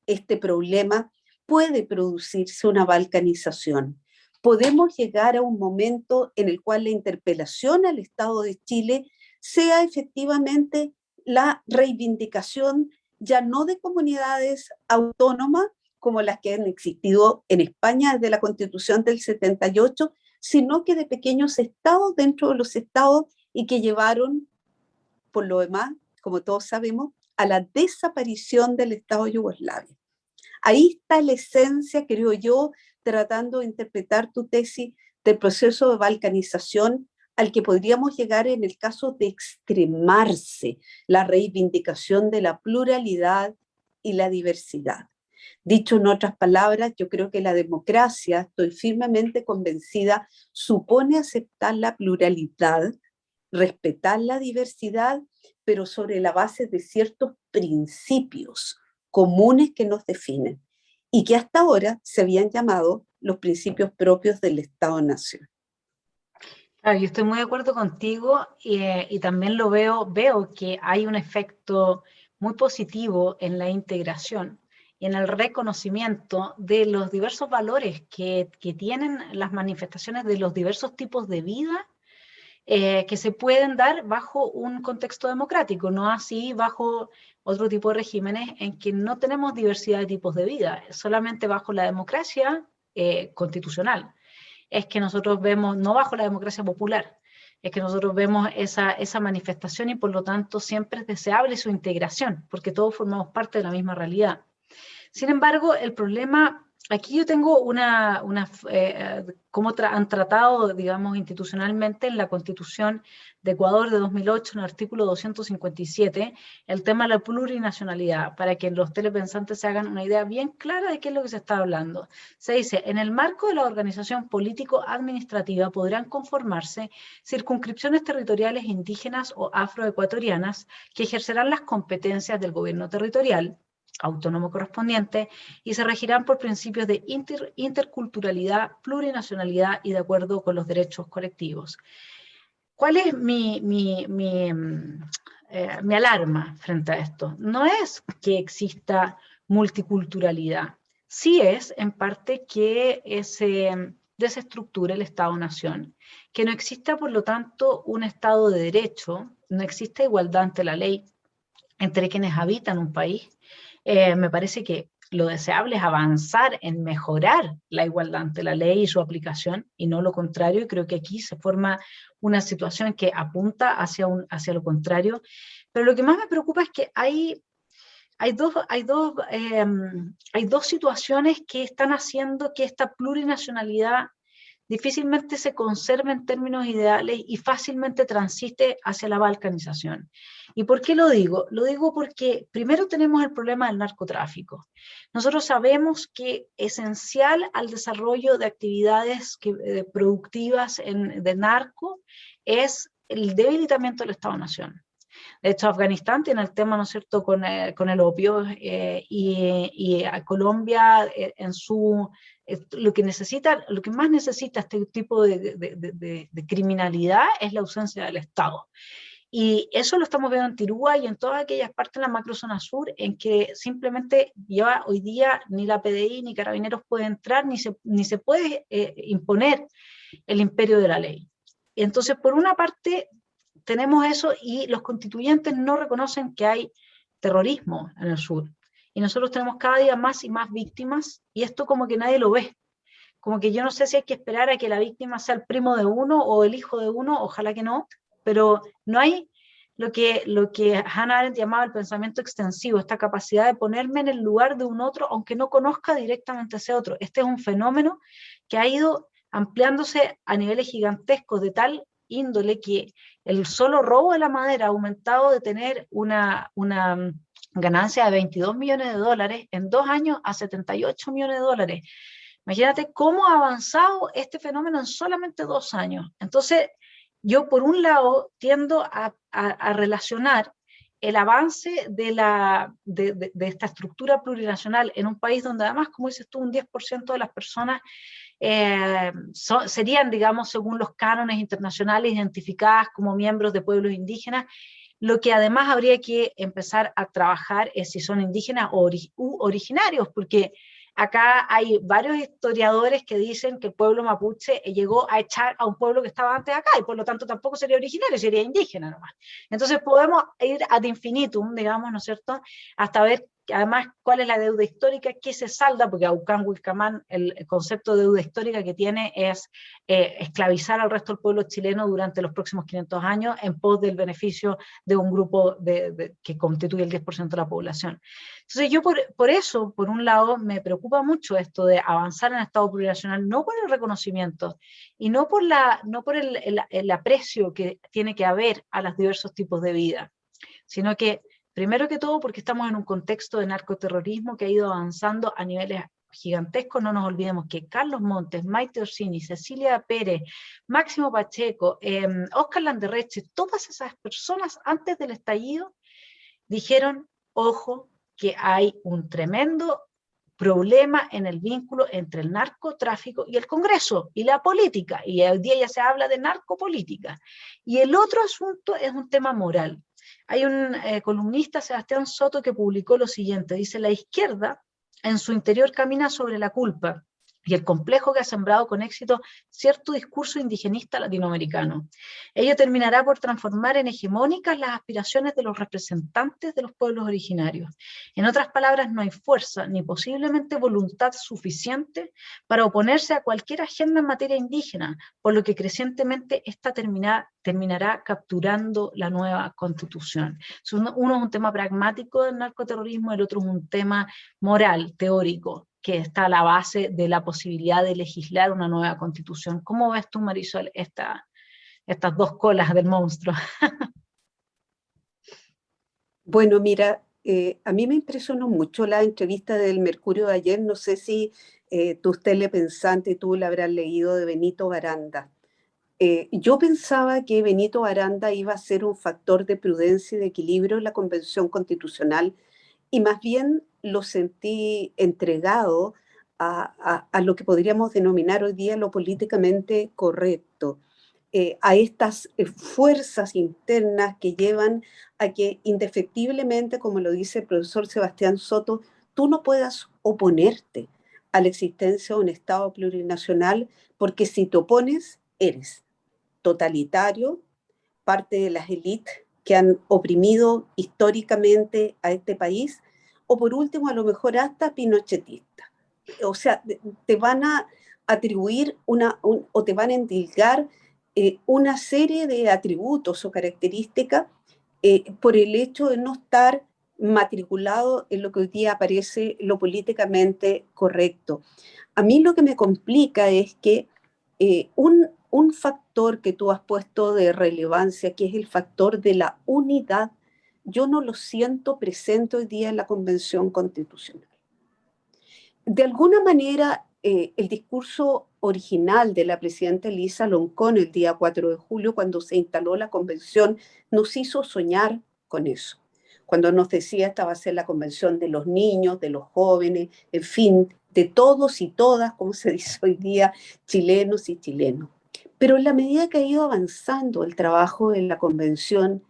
este problema, puede producirse una balcanización. Podemos llegar a un momento en el cual la interpelación al Estado de Chile sea efectivamente la reivindicación ya no de comunidades autónomas como las que han existido en España desde la Constitución del 78, sino que de pequeños estados dentro de los estados y que llevaron, por lo demás, como todos sabemos, a la desaparición del Estado de Yugoslavia. Ahí está la esencia, creo yo, tratando de interpretar tu tesis del proceso de balcanización al que podríamos llegar en el caso de extremarse la reivindicación de la pluralidad y la diversidad. Dicho en otras palabras, yo creo que la democracia, estoy firmemente convencida, supone aceptar la pluralidad, respetar la diversidad, pero sobre la base de ciertos principios comunes que nos definen y que hasta ahora se habían llamado los principios propios del Estado-Nación. Claro, yo estoy muy de acuerdo contigo y también veo que hay un efecto muy positivo en la integración y en el reconocimiento de los diversos valores que tienen las manifestaciones de los diversos tipos de vida que se pueden dar bajo un contexto democrático, no así bajo otro tipo de regímenes en que no tenemos diversidad de tipos de vida, solamente bajo la democracia constitucional. Es que nosotros vemos, no bajo la democracia popular, es que nosotros vemos esa manifestación y por lo tanto siempre es deseable su integración, porque todos formamos parte de la misma realidad. Sin embargo, el problema aquí yo tengo cómo han tratado, digamos, institucionalmente en la Constitución de Ecuador de 2008, en el artículo 257, el tema de la plurinacionalidad, para que los telepensantes se hagan una idea bien clara de qué es lo que se está hablando. Se dice, en el marco de la organización político-administrativa podrán conformarse circunscripciones territoriales indígenas o afroecuatorianas que ejercerán las competencias del gobierno territorial autónomo correspondiente y se regirán por principios de interculturalidad, plurinacionalidad y de acuerdo con los derechos colectivos. ¿Cuál es mi alarma frente a esto? No es que exista multiculturalidad, sí es en parte que se desestructure el Estado-Nación, que no exista por lo tanto un Estado de derecho, no existe igualdad ante la ley entre quienes habitan un país. Me parece que lo deseable es avanzar en mejorar la igualdad ante la ley y su aplicación, y no lo contrario, y creo que aquí se forma una situación que apunta hacia lo contrario. Pero lo que más me preocupa es que hay dos situaciones que están haciendo que esta plurinacionalidad difícilmente se conserva en términos ideales y fácilmente transite hacia la balcanización. ¿Y por qué lo digo? Lo digo porque primero tenemos el problema del narcotráfico. Nosotros sabemos que esencial al desarrollo de actividades productivas de narco es el debilitamiento del Estado-Nación. De hecho, Afganistán tiene el tema, ¿no es cierto?, con el opio, y a Colombia lo que más necesita este tipo de criminalidad es la ausencia del Estado. Y eso lo estamos viendo en Tirúa y en todas aquellas partes de la macrozona sur en que simplemente ya hoy día ni la PDI ni Carabineros puede entrar, ni se puede imponer el imperio de la ley. Y entonces, por una parte, tenemos eso y los constituyentes no reconocen que hay terrorismo en el sur. Y nosotros tenemos cada día más y más víctimas y esto como que nadie lo ve. Como que yo no sé si hay que esperar a que la víctima sea el primo de uno o el hijo de uno, ojalá que no, pero no hay lo que Hannah Arendt llamaba el pensamiento extensivo, esta capacidad de ponerme en el lugar de un otro, aunque no conozca directamente a ese otro. Este es un fenómeno que ha ido ampliándose a niveles gigantescos de tal índole que el solo robo de la madera ha aumentado de tener una ganancia de 22 millones de dólares en 2 años a 78 millones de dólares. Imagínate cómo ha avanzado este fenómeno en solamente 2 años. Entonces, yo por un lado tiendo a relacionar el avance de esta estructura plurinacional en un país donde además, como dices tú, un 10% de las personas serían, digamos, según los cánones internacionales, identificadas como miembros de pueblos indígenas. Lo que además habría que empezar a trabajar es si son indígenas u originarios, porque acá hay varios historiadores que dicen que el pueblo mapuche llegó a echar a un pueblo que estaba antes acá, y por lo tanto tampoco sería originario, sería indígena nomás. Entonces podemos ir ad infinitum, digamos, ¿no es cierto?, hasta ver además cuál es la deuda histórica, qué se salda, porque Aucán Wilcamán, el concepto de deuda histórica que tiene es esclavizar al resto del pueblo chileno durante los próximos 500 años en pos del beneficio de un grupo que constituye el 10% de la población. Entonces yo por eso, por un lado, me preocupa mucho esto de avanzar en el Estado plurinacional, no por el reconocimiento y no por el aprecio que tiene que haber a los diversos tipos de vida, sino que primero que todo porque estamos en un contexto de narcoterrorismo que ha ido avanzando a niveles gigantescos. No nos olvidemos que Carlos Montes, Maite Orsini, Cecilia Pérez, Máximo Pacheco, Óscar Landerreche, todas esas personas antes del estallido dijeron, ojo, que hay un tremendo problema en el vínculo entre el narcotráfico y el Congreso y la política, y hoy día ya se habla de narcopolítica. Y el otro asunto es un tema moral. Hay un columnista, Sebastián Soto, que publicó lo siguiente, dice: la izquierda en su interior camina sobre la culpa y el complejo que ha sembrado con éxito cierto discurso indigenista latinoamericano. Ello terminará por transformar en hegemónicas las aspiraciones de los representantes de los pueblos originarios. En otras palabras, no hay fuerza ni posiblemente voluntad suficiente para oponerse a cualquier agenda en materia indígena, por lo que crecientemente esta terminará capturando la nueva constitución. Uno es un tema pragmático del narcoterrorismo, el otro es un tema moral, teórico. que está a la base de la posibilidad de legislar una nueva constitución. ¿Cómo ves tú, Marisol, estas dos colas del monstruo? Bueno, mira, a mí me impresionó mucho la entrevista del Mercurio de ayer. No sé si tus telepensantes, tú la habrás leído, de Benito Baranda. Yo pensaba que Benito Baranda iba a ser un factor de prudencia y de equilibrio en la Convención Constitucional, y más bien lo sentí entregado a lo que podríamos denominar hoy día lo políticamente correcto, a estas fuerzas internas que llevan a que indefectiblemente, como lo dice el profesor Sebastián Soto, tú no puedas oponerte a la existencia de un Estado plurinacional, porque si te opones, eres totalitario, parte de las élites que han oprimido históricamente a este país, o por último, a lo mejor hasta pinochetista. O sea, te van a atribuir o te van a endilgar una serie de atributos o características por el hecho de no estar matriculado en lo que hoy día parece lo políticamente correcto. A mí lo que me complica es que un factor que tú has puesto de relevancia, que es el factor de la unidad, yo no lo siento presente hoy día en la Convención Constitucional. De alguna manera, el discurso original de la presidenta Elisa Loncón el día 4 de julio, cuando se instaló la convención, nos hizo soñar con eso. Cuando nos decía esta va a ser la convención de los niños, de los jóvenes, en fin, de todos y todas, como se dice hoy día, chilenos y chilenos. Pero en la medida que ha ido avanzando el trabajo en la convención,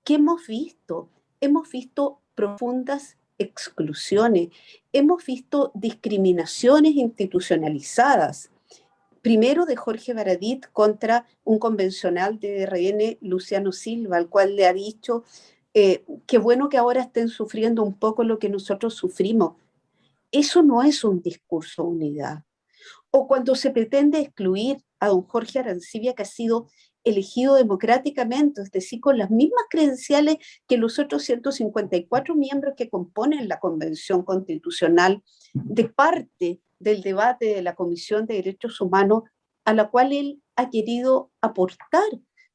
¿qué hemos visto? Hemos visto profundas exclusiones, hemos visto discriminaciones institucionalizadas. Primero de Jorge Baradit contra un convencional de RN, Luciano Silva, al cual le ha dicho, qué bueno que ahora estén sufriendo un poco lo que nosotros sufrimos. Eso no es un discurso de unidad. O cuando se pretende excluir a don Jorge Arancibia, que ha sido elegido democráticamente, es decir, con las mismas credenciales que los otros 154 miembros que componen la Convención Constitucional, de parte del debate de la Comisión de Derechos Humanos, a la cual él ha querido aportar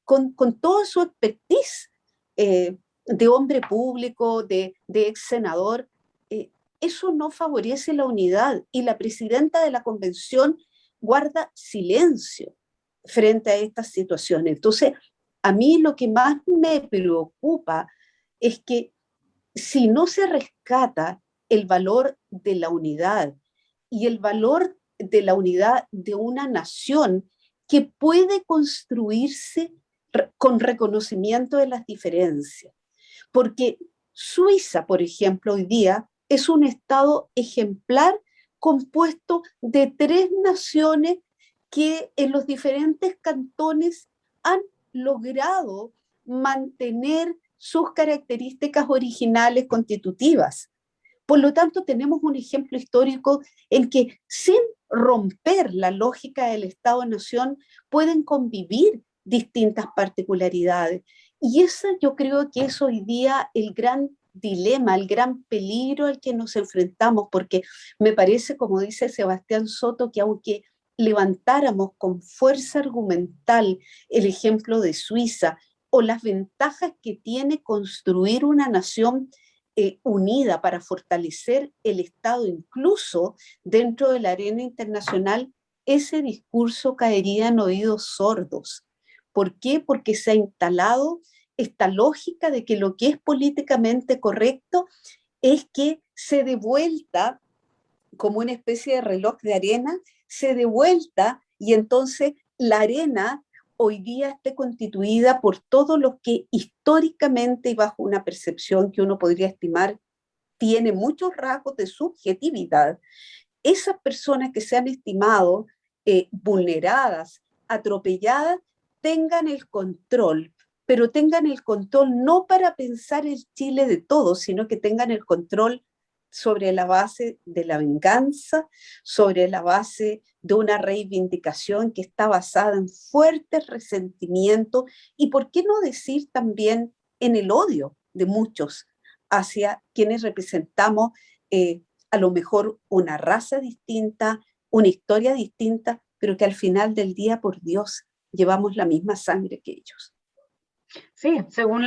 con toda su expertise de hombre público, de ex senador. Eso no favorece la unidad, y la presidenta de la convención guarda silencio frente a estas situaciones. Entonces, a mí lo que más me preocupa es que si no se rescata el valor de la unidad y el valor de la unidad de una nación que puede construirse con reconocimiento de las diferencias, porque Suiza, por ejemplo, hoy día es un estado ejemplar compuesto de 3 naciones que en los diferentes cantones han logrado mantener sus características originales constitutivas. Por lo tanto, tenemos un ejemplo histórico en que, sin romper la lógica del Estado-Nación, pueden convivir distintas particularidades. Y ese yo creo que es hoy día el gran dilema, el gran peligro al que nos enfrentamos, porque me parece, como dice Sebastián Soto, que aunque levantáramos con fuerza argumental el ejemplo de Suiza o las ventajas que tiene construir una nación unida para fortalecer el Estado, incluso dentro de la arena internacional, ese discurso caería en oídos sordos. ¿Por qué? Porque se ha instalado esta lógica de que lo que es políticamente correcto es que se dé vuelta como una especie de reloj de arena, se dé vuelta, y entonces la arena hoy día esté constituida por todo lo que históricamente y bajo una percepción que uno podría estimar tiene muchos rasgos de subjetividad. Esas personas que se han estimado vulneradas, atropelladas, tengan el control, pero tengan el control no para pensar el Chile de todos, sino que tengan el control sobre la base de la venganza, sobre la base de una reivindicación que está basada en fuertes resentimientos y, por qué no decir, también en el odio de muchos hacia quienes representamos a lo mejor una raza distinta, una historia distinta, pero que al final del día, por Dios, llevamos la misma sangre que ellos. Sí, según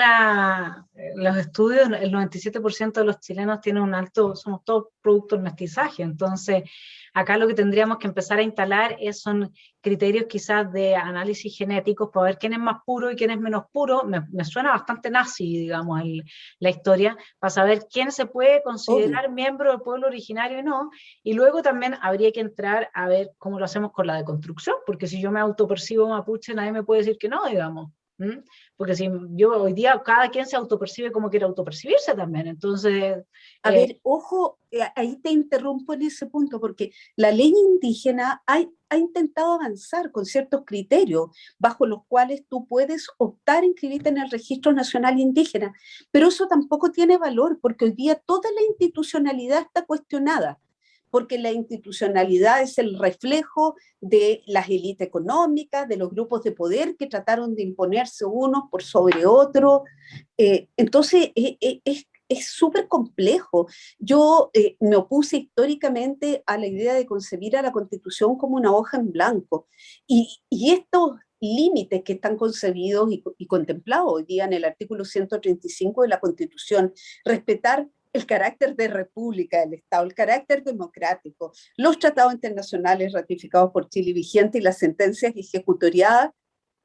los estudios, el 97% de los chilenos tienen un alto, somos todos producto del mestizaje, entonces acá lo que tendríamos que empezar a instalar son criterios quizás de análisis genéticos para ver quién es más puro y quién es menos puro. Me suena bastante nazi, digamos, la historia, para saber quién se puede Obvio. considerar miembro del pueblo originario y no, y luego también habría que entrar a ver cómo lo hacemos con la deconstrucción, porque si yo me autopercibo mapuche, nadie me puede decir que no, digamos. ¿Mm? Porque si yo hoy día cada quien se autopercibe como quiere autopercibirse también, entonces... A ver, ojo, ahí te interrumpo en ese punto, porque la ley indígena ha intentado avanzar con ciertos criterios bajo los cuales tú puedes optar a inscribirte en el Registro Nacional Indígena, pero eso tampoco tiene valor, porque hoy día toda la institucionalidad está cuestionada, porque la institucionalidad es el reflejo de las élites económicas, de los grupos de poder que trataron de imponerse unos por sobre otros. Entonces, es súper complejo. Yo me opuse históricamente a la idea de concebir a la Constitución como una hoja en blanco. Y estos límites que están concebidos y contemplados hoy día en el artículo 135 de la Constitución, respetar el carácter de república del Estado, el carácter democrático, los tratados internacionales ratificados por Chile vigentes y las sentencias ejecutoriadas,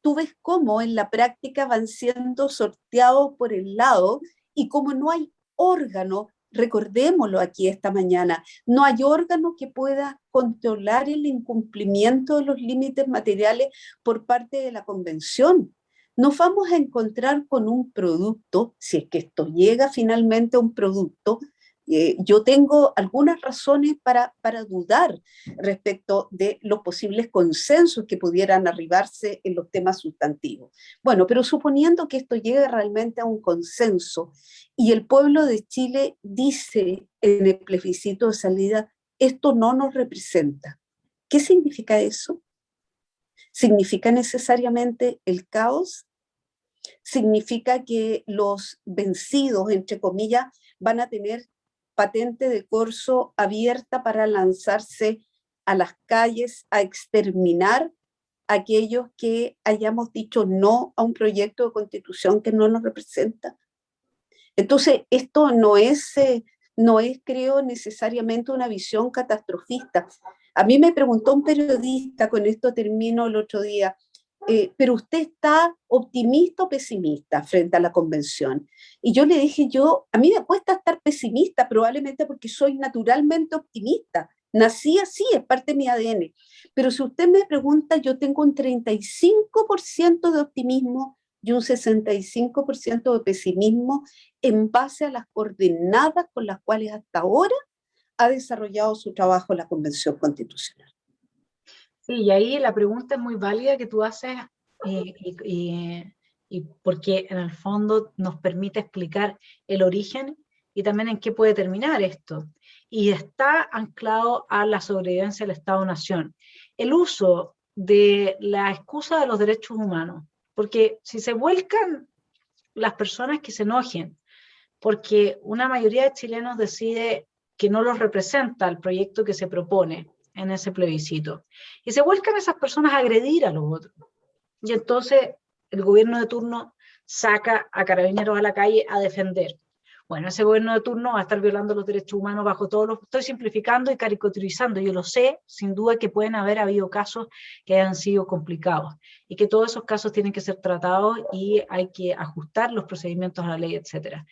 tú ves cómo en la práctica van siendo sorteados por el lado y como no hay órgano, recordémoslo aquí esta mañana, no hay órgano que pueda controlar el incumplimiento de los límites materiales por parte de la Convención. Nos vamos a encontrar con un producto, si es que esto llega finalmente a un producto. Yo tengo algunas razones para dudar respecto de los posibles consensos que pudieran arribarse en los temas sustantivos. Bueno, pero suponiendo que esto llegue realmente a un consenso y el pueblo de Chile dice en el plebiscito de salida, esto no nos representa. ¿Qué significa eso? ¿Significa necesariamente el caos? ¿Significa que los vencidos, entre comillas, van a tener patente de corso abierta para lanzarse a las calles a exterminar a aquellos que hayamos dicho no a un proyecto de constitución que no nos representa? Entonces, esto no es, creo, necesariamente una visión catastrofista. A mí me preguntó un periodista, con esto termino el otro día, pero usted está optimista o pesimista frente a la convención. Y yo le dije, a mí me cuesta estar pesimista, probablemente porque soy naturalmente optimista. Nací así, es parte de mi ADN. Pero si usted me pregunta, yo tengo un 35% de optimismo y un 65% de pesimismo en base a las coordenadas con las cuales hasta ahora ha desarrollado su trabajo la Convención Constitucional. Sí, y ahí la pregunta es muy válida que tú haces, y, y, y porque en el fondo nos permite explicar el origen y también en qué puede terminar esto. Y está anclado a la sobrevivencia del Estado-Nación. El uso de la excusa de los derechos humanos, porque si se vuelcan las personas que se enojen, porque una mayoría de chilenos decide que no los representa el proyecto que se propone en ese plebiscito. Y se vuelcan esas personas a agredir a los otros. Y entonces el gobierno de turno saca a carabineros a la calle a defender. Bueno, ese gobierno de turno va a estar violando los derechos humanos bajo todos los... Estoy simplificando y caricaturizando, yo lo sé, sin duda que pueden haber habido casos que hayan sido complicados y que todos esos casos tienen que ser tratados y hay que ajustar los procedimientos a la ley, etcétera.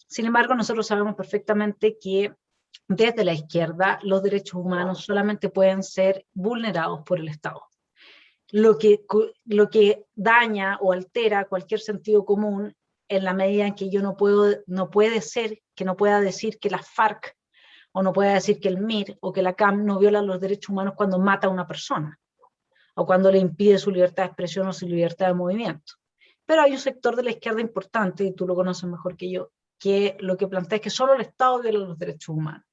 Sin embargo, nosotros sabemos perfectamente que desde la izquierda los derechos humanos solamente pueden ser vulnerados por el Estado. Lo que daña o altera cualquier sentido común en la medida en que yo no puede ser que no pueda decir que la FARC o no pueda decir que el MIR o que la CAM no violan los derechos humanos cuando mata a una persona o cuando le impide su libertad de expresión o su libertad de movimiento. Pero hay un sector de la izquierda importante, y tú lo conoces mejor que yo, que lo que plantea es que solo el Estado viola los derechos humanos.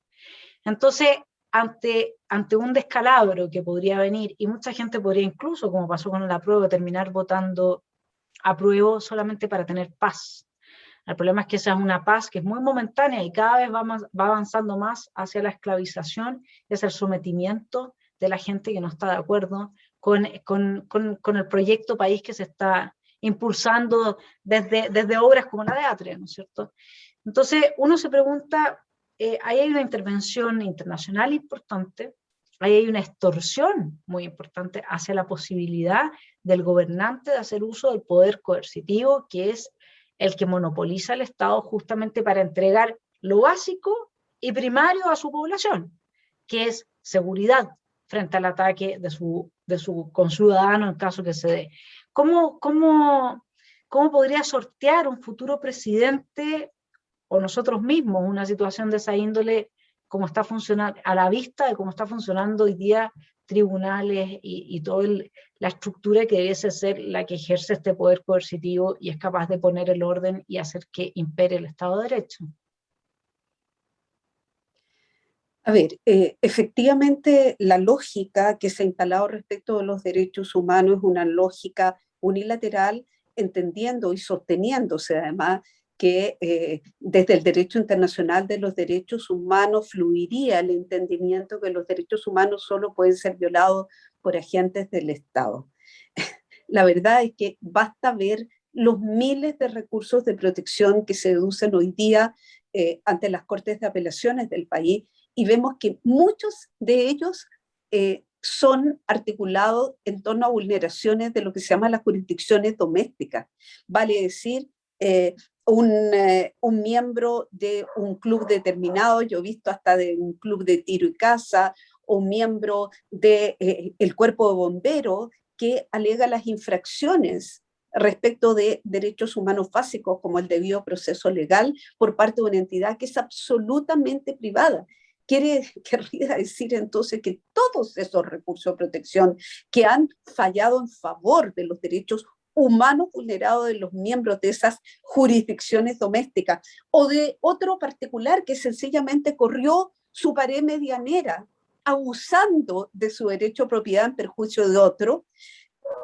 Entonces, ante un descalabro que podría venir, y mucha gente podría incluso, como pasó con el apruebo, terminar votando apruebo solamente para tener paz, El problema es que esa es una paz que es muy momentánea y cada vez va avanzando más hacia la esclavización, es el sometimiento de la gente que no está de acuerdo con el proyecto país que se está impulsando desde obras como la de Atria, ¿no es cierto? Entonces uno se pregunta, ahí hay una intervención internacional importante, ahí hay una extorsión muy importante hacia la posibilidad del gobernante de hacer uso del poder coercitivo, que es el que monopoliza el Estado justamente para entregar lo básico y primario a su población, que es seguridad frente al ataque de su conciudadano en caso que se dé. ¿Cómo podría sortear un futuro presidente o nosotros mismos una situación de esa índole como está funcionando, a la vista de cómo está funcionando hoy día tribunales y toda la estructura que debiese ser la que ejerce este poder coercitivo y es capaz de poner el orden y hacer que impere el Estado de Derecho? A ver, efectivamente la lógica que se ha instalado respecto de los derechos humanos es una lógica unilateral, entendiendo y sosteniéndose además que desde el derecho internacional de los derechos humanos fluiría el entendimiento que los derechos humanos solo pueden ser violados por agentes del Estado. La verdad es que basta ver los miles de recursos de protección que se deducen hoy día ante las cortes de apelaciones del país y vemos que muchos de ellos son articulados en torno a vulneraciones de lo que se llama las jurisdicciones domésticas. Vale decir, un miembro de un club determinado, yo he visto hasta de un club de tiro y caza, o un miembro del cuerpo de bomberos que alega las infracciones respecto de derechos humanos básicos como el debido proceso legal por parte de una entidad que es absolutamente privada. Querría decir entonces que todos esos recursos de protección que han fallado en favor de los derechos humanos vulnerados de los miembros de esas jurisdicciones domésticas o de otro particular que sencillamente corrió su pared medianera abusando de su derecho a propiedad en perjuicio de otro,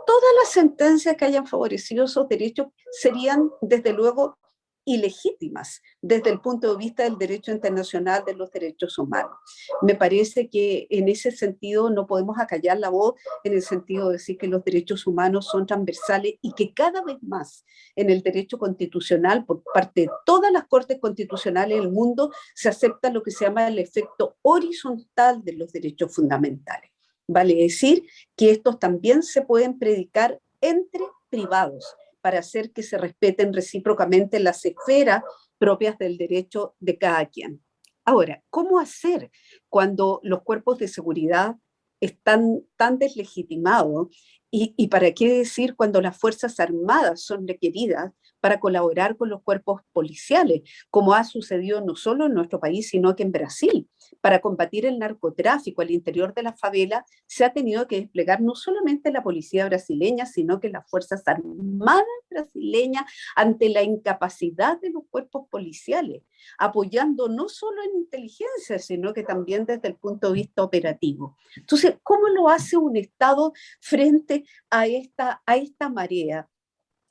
todas las sentencias que hayan favorecido esos derechos serían, desde luego, ilegítimas desde el punto de vista del derecho internacional de los derechos humanos. Me parece que en ese sentido no podemos acallar la voz en el sentido de decir que los derechos humanos son transversales y que cada vez más en el derecho constitucional por parte de todas las cortes constitucionales del mundo se acepta lo que se llama el efecto horizontal de los derechos fundamentales. Vale decir que estos también se pueden predicar entre privados para hacer que se respeten recíprocamente las esferas propias del derecho de cada quien. Ahora, ¿cómo hacer cuando los cuerpos de seguridad están tan deslegitimados? ¿Y para qué decir cuando las Fuerzas Armadas son requeridas para colaborar con los cuerpos policiales, como ha sucedido no solo en nuestro país, sino que en Brasil? Para combatir el narcotráfico al interior de la favela se ha tenido que desplegar no solamente la policía brasileña, sino que las Fuerzas Armadas brasileñas ante la incapacidad de los cuerpos policiales, apoyando no solo en inteligencia, sino que también desde el punto de vista operativo. Entonces, ¿cómo lo hace un Estado frente a esta marea?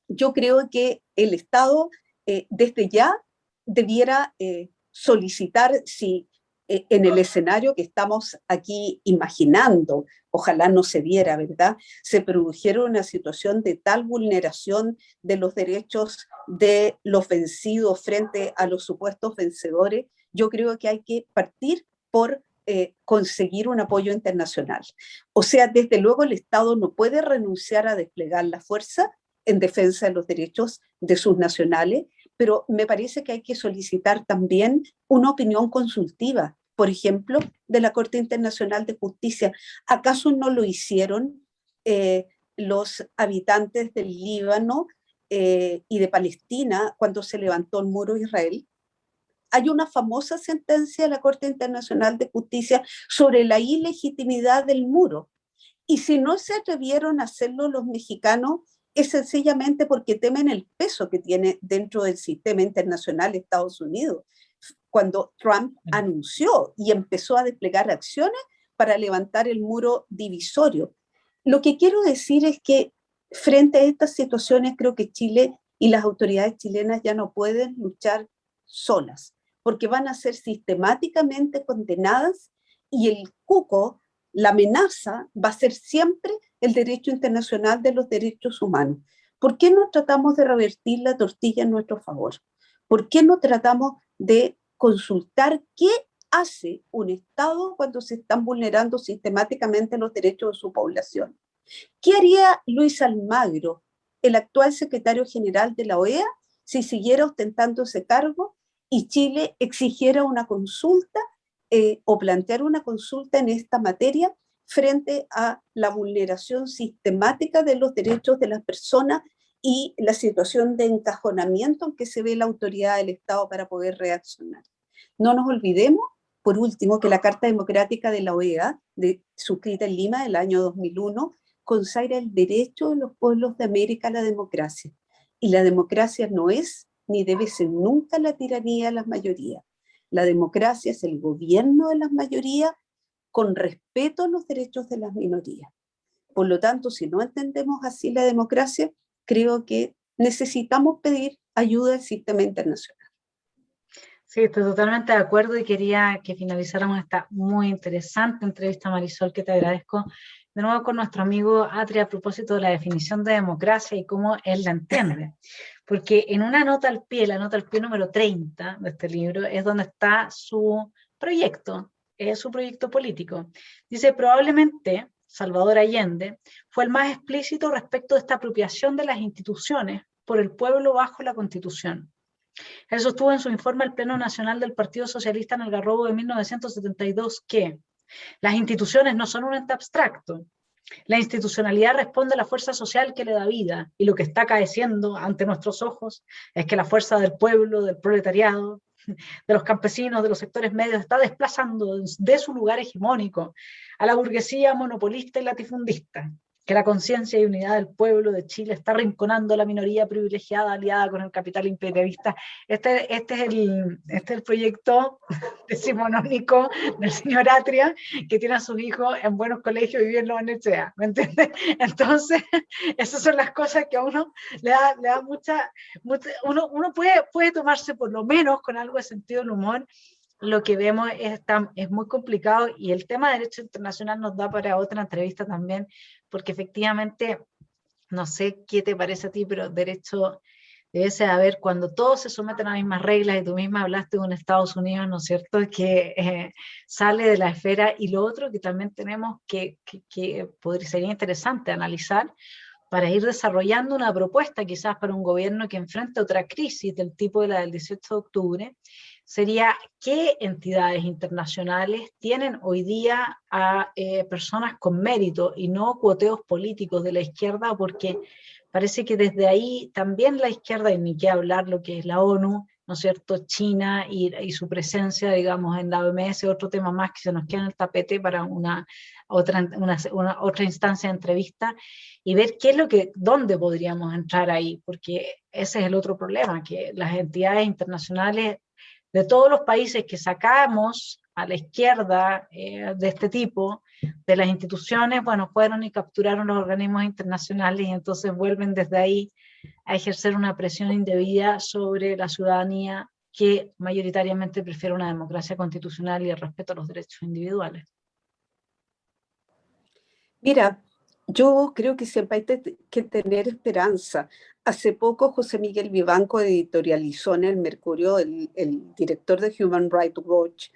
Yo creo que el Estado desde ya debiera solicitar si en el escenario que estamos aquí imaginando, ojalá no se diera, ¿verdad? Se produjera una situación de tal vulneración de los derechos de los vencidos frente a los supuestos vencedores, yo creo que hay que partir por conseguir un apoyo internacional. O sea, desde luego el Estado no puede renunciar a desplegar la fuerza en defensa de los derechos de sus nacionales, pero me parece que hay que solicitar también una opinión consultiva, por ejemplo, de la Corte Internacional de Justicia. ¿Acaso no lo hicieron los habitantes del Líbano y de Palestina cuando se levantó el muro de Israel? Hay una famosa sentencia de la Corte Internacional de Justicia sobre la ilegitimidad del muro. Y si no se atrevieron a hacerlo los mexicanos, es sencillamente porque temen el peso que tiene dentro del sistema internacional de Estados Unidos. Cuando Trump anunció y empezó a desplegar acciones para levantar el muro divisorio. Lo que quiero decir es que frente a estas situaciones creo que Chile y las autoridades chilenas ya no pueden luchar solas, porque van a ser sistemáticamente condenadas y el cuco, la amenaza, va a ser siempre el derecho internacional de los derechos humanos. ¿Por qué no tratamos de revertir la tortilla en nuestro favor? ¿Por qué no tratamos de consultar qué hace un Estado cuando se están vulnerando sistemáticamente los derechos de su población? ¿Qué haría Luis Almagro, el actual secretario general de la OEA, si siguiera ostentando ese cargo y Chile exigiera una consulta o plantear una consulta en esta materia frente a la vulneración sistemática de los derechos de las personas y la situación de encajonamiento en que se ve la autoridad del Estado para poder reaccionar? No nos olvidemos, por último, que la Carta Democrática de la OEA, suscrita en Lima del año 2001, consagra el derecho de los pueblos de América a la democracia. Y la democracia no es ni debe ser nunca la tiranía de las mayorías. La democracia es el gobierno de las mayorías con respeto a los derechos de las minorías. Por lo tanto, si no entendemos así la democracia, creo que necesitamos pedir ayuda del sistema internacional. Sí, estoy totalmente de acuerdo y quería que finalizáramos esta muy interesante entrevista, Marisol, que te agradezco de nuevo con nuestro amigo Atria a propósito de la definición de democracia y cómo él la entiende. Porque en una nota al pie, la nota al pie número 30 de este libro, es donde está su proyecto, es su proyecto político. Dice, probablemente Salvador Allende fue el más explícito respecto de esta apropiación de las instituciones por el pueblo bajo la Constitución. Él sostuvo en su informe al Pleno Nacional del Partido Socialista en Algarrobo de 1972 que las instituciones no son un ente abstracto. La institucionalidad responde a la fuerza social que le da vida, y lo que está acaeciendo ante nuestros ojos es que la fuerza del pueblo, del proletariado, de los campesinos, de los sectores medios, está desplazando de su lugar hegemónico a la burguesía monopolista y latifundista, que la conciencia y unidad del pueblo de Chile está arrinconando a la minoría privilegiada aliada con el capital imperialista. Este es el proyecto decimonónico del señor Atria, que tiene a sus hijos en buenos colegios y vive en la universidad, ¿me entiendes? Entonces, esas son las cosas que a uno le da mucha uno puede tomarse por lo menos con algo de sentido del humor. Lo que vemos es muy complicado y el tema de derecho internacional nos da para otra entrevista también, porque efectivamente, no sé qué te parece a ti, pero derecho debe ser haber cuando todos se someten a las mismas reglas, y tú misma hablaste de un Estados Unidos, ¿no es cierto?, que sale de la esfera, y lo otro que también tenemos que sería interesante analizar para ir desarrollando una propuesta quizás para un gobierno que enfrente otra crisis del tipo de la del 18 de octubre, sería qué entidades internacionales tienen hoy día a personas con mérito y no cuoteos políticos de la izquierda, porque parece que desde ahí también la izquierda, y ni qué hablar lo que es la ONU, ¿no es cierto?, China y su presencia, digamos, en la OMS, otro tema más que se nos queda en el tapete para otra instancia de entrevista, y ver qué es dónde podríamos entrar ahí, porque ese es el otro problema, que las entidades internacionales de todos los países que sacamos a la izquierda de este tipo, de las instituciones, bueno, fueron y capturaron los organismos internacionales y entonces vuelven desde ahí a ejercer una presión indebida sobre la ciudadanía que mayoritariamente prefiere una democracia constitucional y el respeto a los derechos individuales. Mira, yo creo que siempre hay que tener esperanza. Hace poco José Miguel Vivanco editorializó en el Mercurio, el director de Human Rights Watch,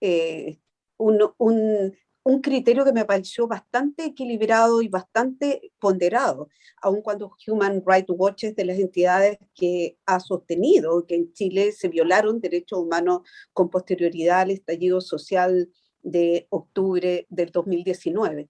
eh, un, un- un criterio que me pareció bastante equilibrado y bastante ponderado, aun cuando Human Rights Watch es de las entidades que ha sostenido que en Chile se violaron derechos humanos con posterioridad al estallido social de octubre del 2019.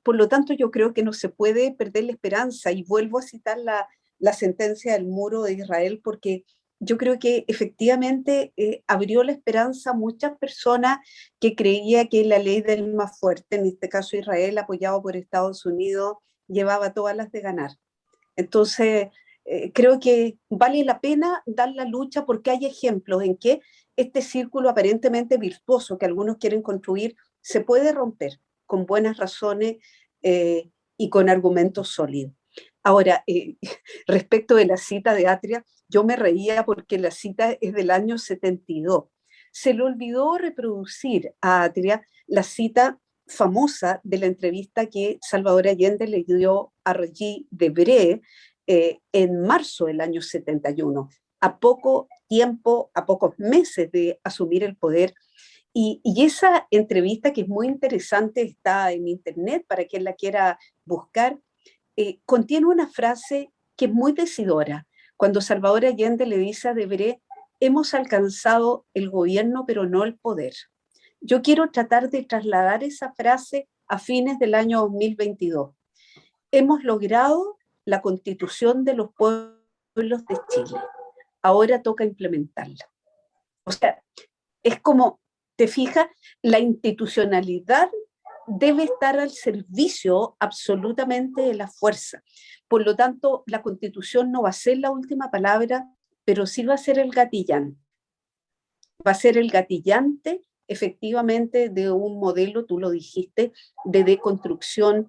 Por lo tanto, yo creo que no se puede perder la esperanza, y vuelvo a citar la sentencia del muro de Israel, porque yo creo que efectivamente abrió la esperanza a muchas personas que creía que la ley del más fuerte, en este caso Israel, apoyado por Estados Unidos, llevaba todas las de ganar. Entonces, creo que vale la pena dar la lucha, porque hay ejemplos en que este círculo aparentemente virtuoso que algunos quieren construir se puede romper con buenas razones y con argumentos sólidos. Ahora, respecto de la cita de Atria, yo me reía porque la cita es del año 72. Se le olvidó reproducir a Atria la cita famosa de la entrevista que Salvador Allende le dio a Regis Debré en marzo del año 71, a poco tiempo, a pocos meses de asumir el poder. Y esa entrevista, que es muy interesante, está en internet para quien la quiera buscar, contiene una frase que es muy decidora. Cuando Salvador Allende le dice a Debré, hemos alcanzado el gobierno pero no el poder. Yo quiero tratar de trasladar esa frase a fines del año 2022. Hemos logrado la constitución de los pueblos de Chile. Ahora toca implementarla. O sea, es como, te fijas, la institucionalidad debe estar al servicio absolutamente de la fuerza. Por lo tanto, la Constitución no va a ser la última palabra, pero sí va a ser el gatillante. Va a ser el gatillante, efectivamente, de un modelo, tú lo dijiste, de deconstrucción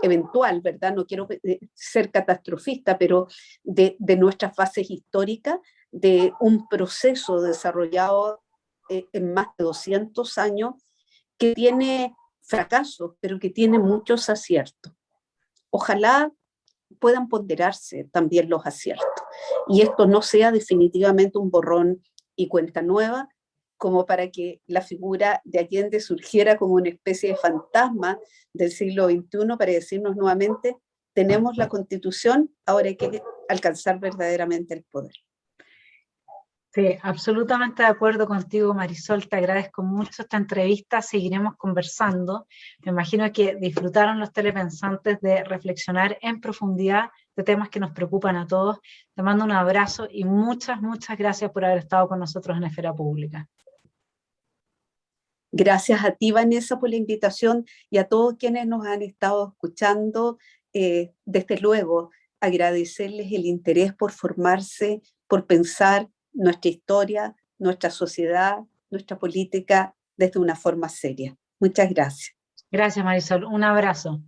eventual, ¿verdad? No quiero ser catastrofista, pero de nuestras fases históricas, de un proceso desarrollado en más de 200 años, que tiene fracasos, pero que tiene muchos aciertos. Ojalá puedan ponderarse también los aciertos y esto no sea definitivamente un borrón y cuenta nueva, como para que la figura de Allende surgiera como una especie de fantasma del siglo XXI para decirnos nuevamente, tenemos la Constitución, ahora hay que alcanzar verdaderamente el poder. Sí, absolutamente de acuerdo contigo, Marisol, te agradezco mucho esta entrevista, seguiremos conversando. Me imagino que disfrutaron los telepensantes de reflexionar en profundidad de temas que nos preocupan a todos. Te mando un abrazo y muchas, muchas gracias por haber estado con nosotros en Esfera Pública. Gracias a ti, Vanessa, por la invitación y a todos quienes nos han estado escuchando. Desde luego, agradecerles el interés por formarse, por pensar nuestra historia, nuestra sociedad, nuestra política desde una forma seria. Muchas gracias. Gracias, Marisol. Un abrazo.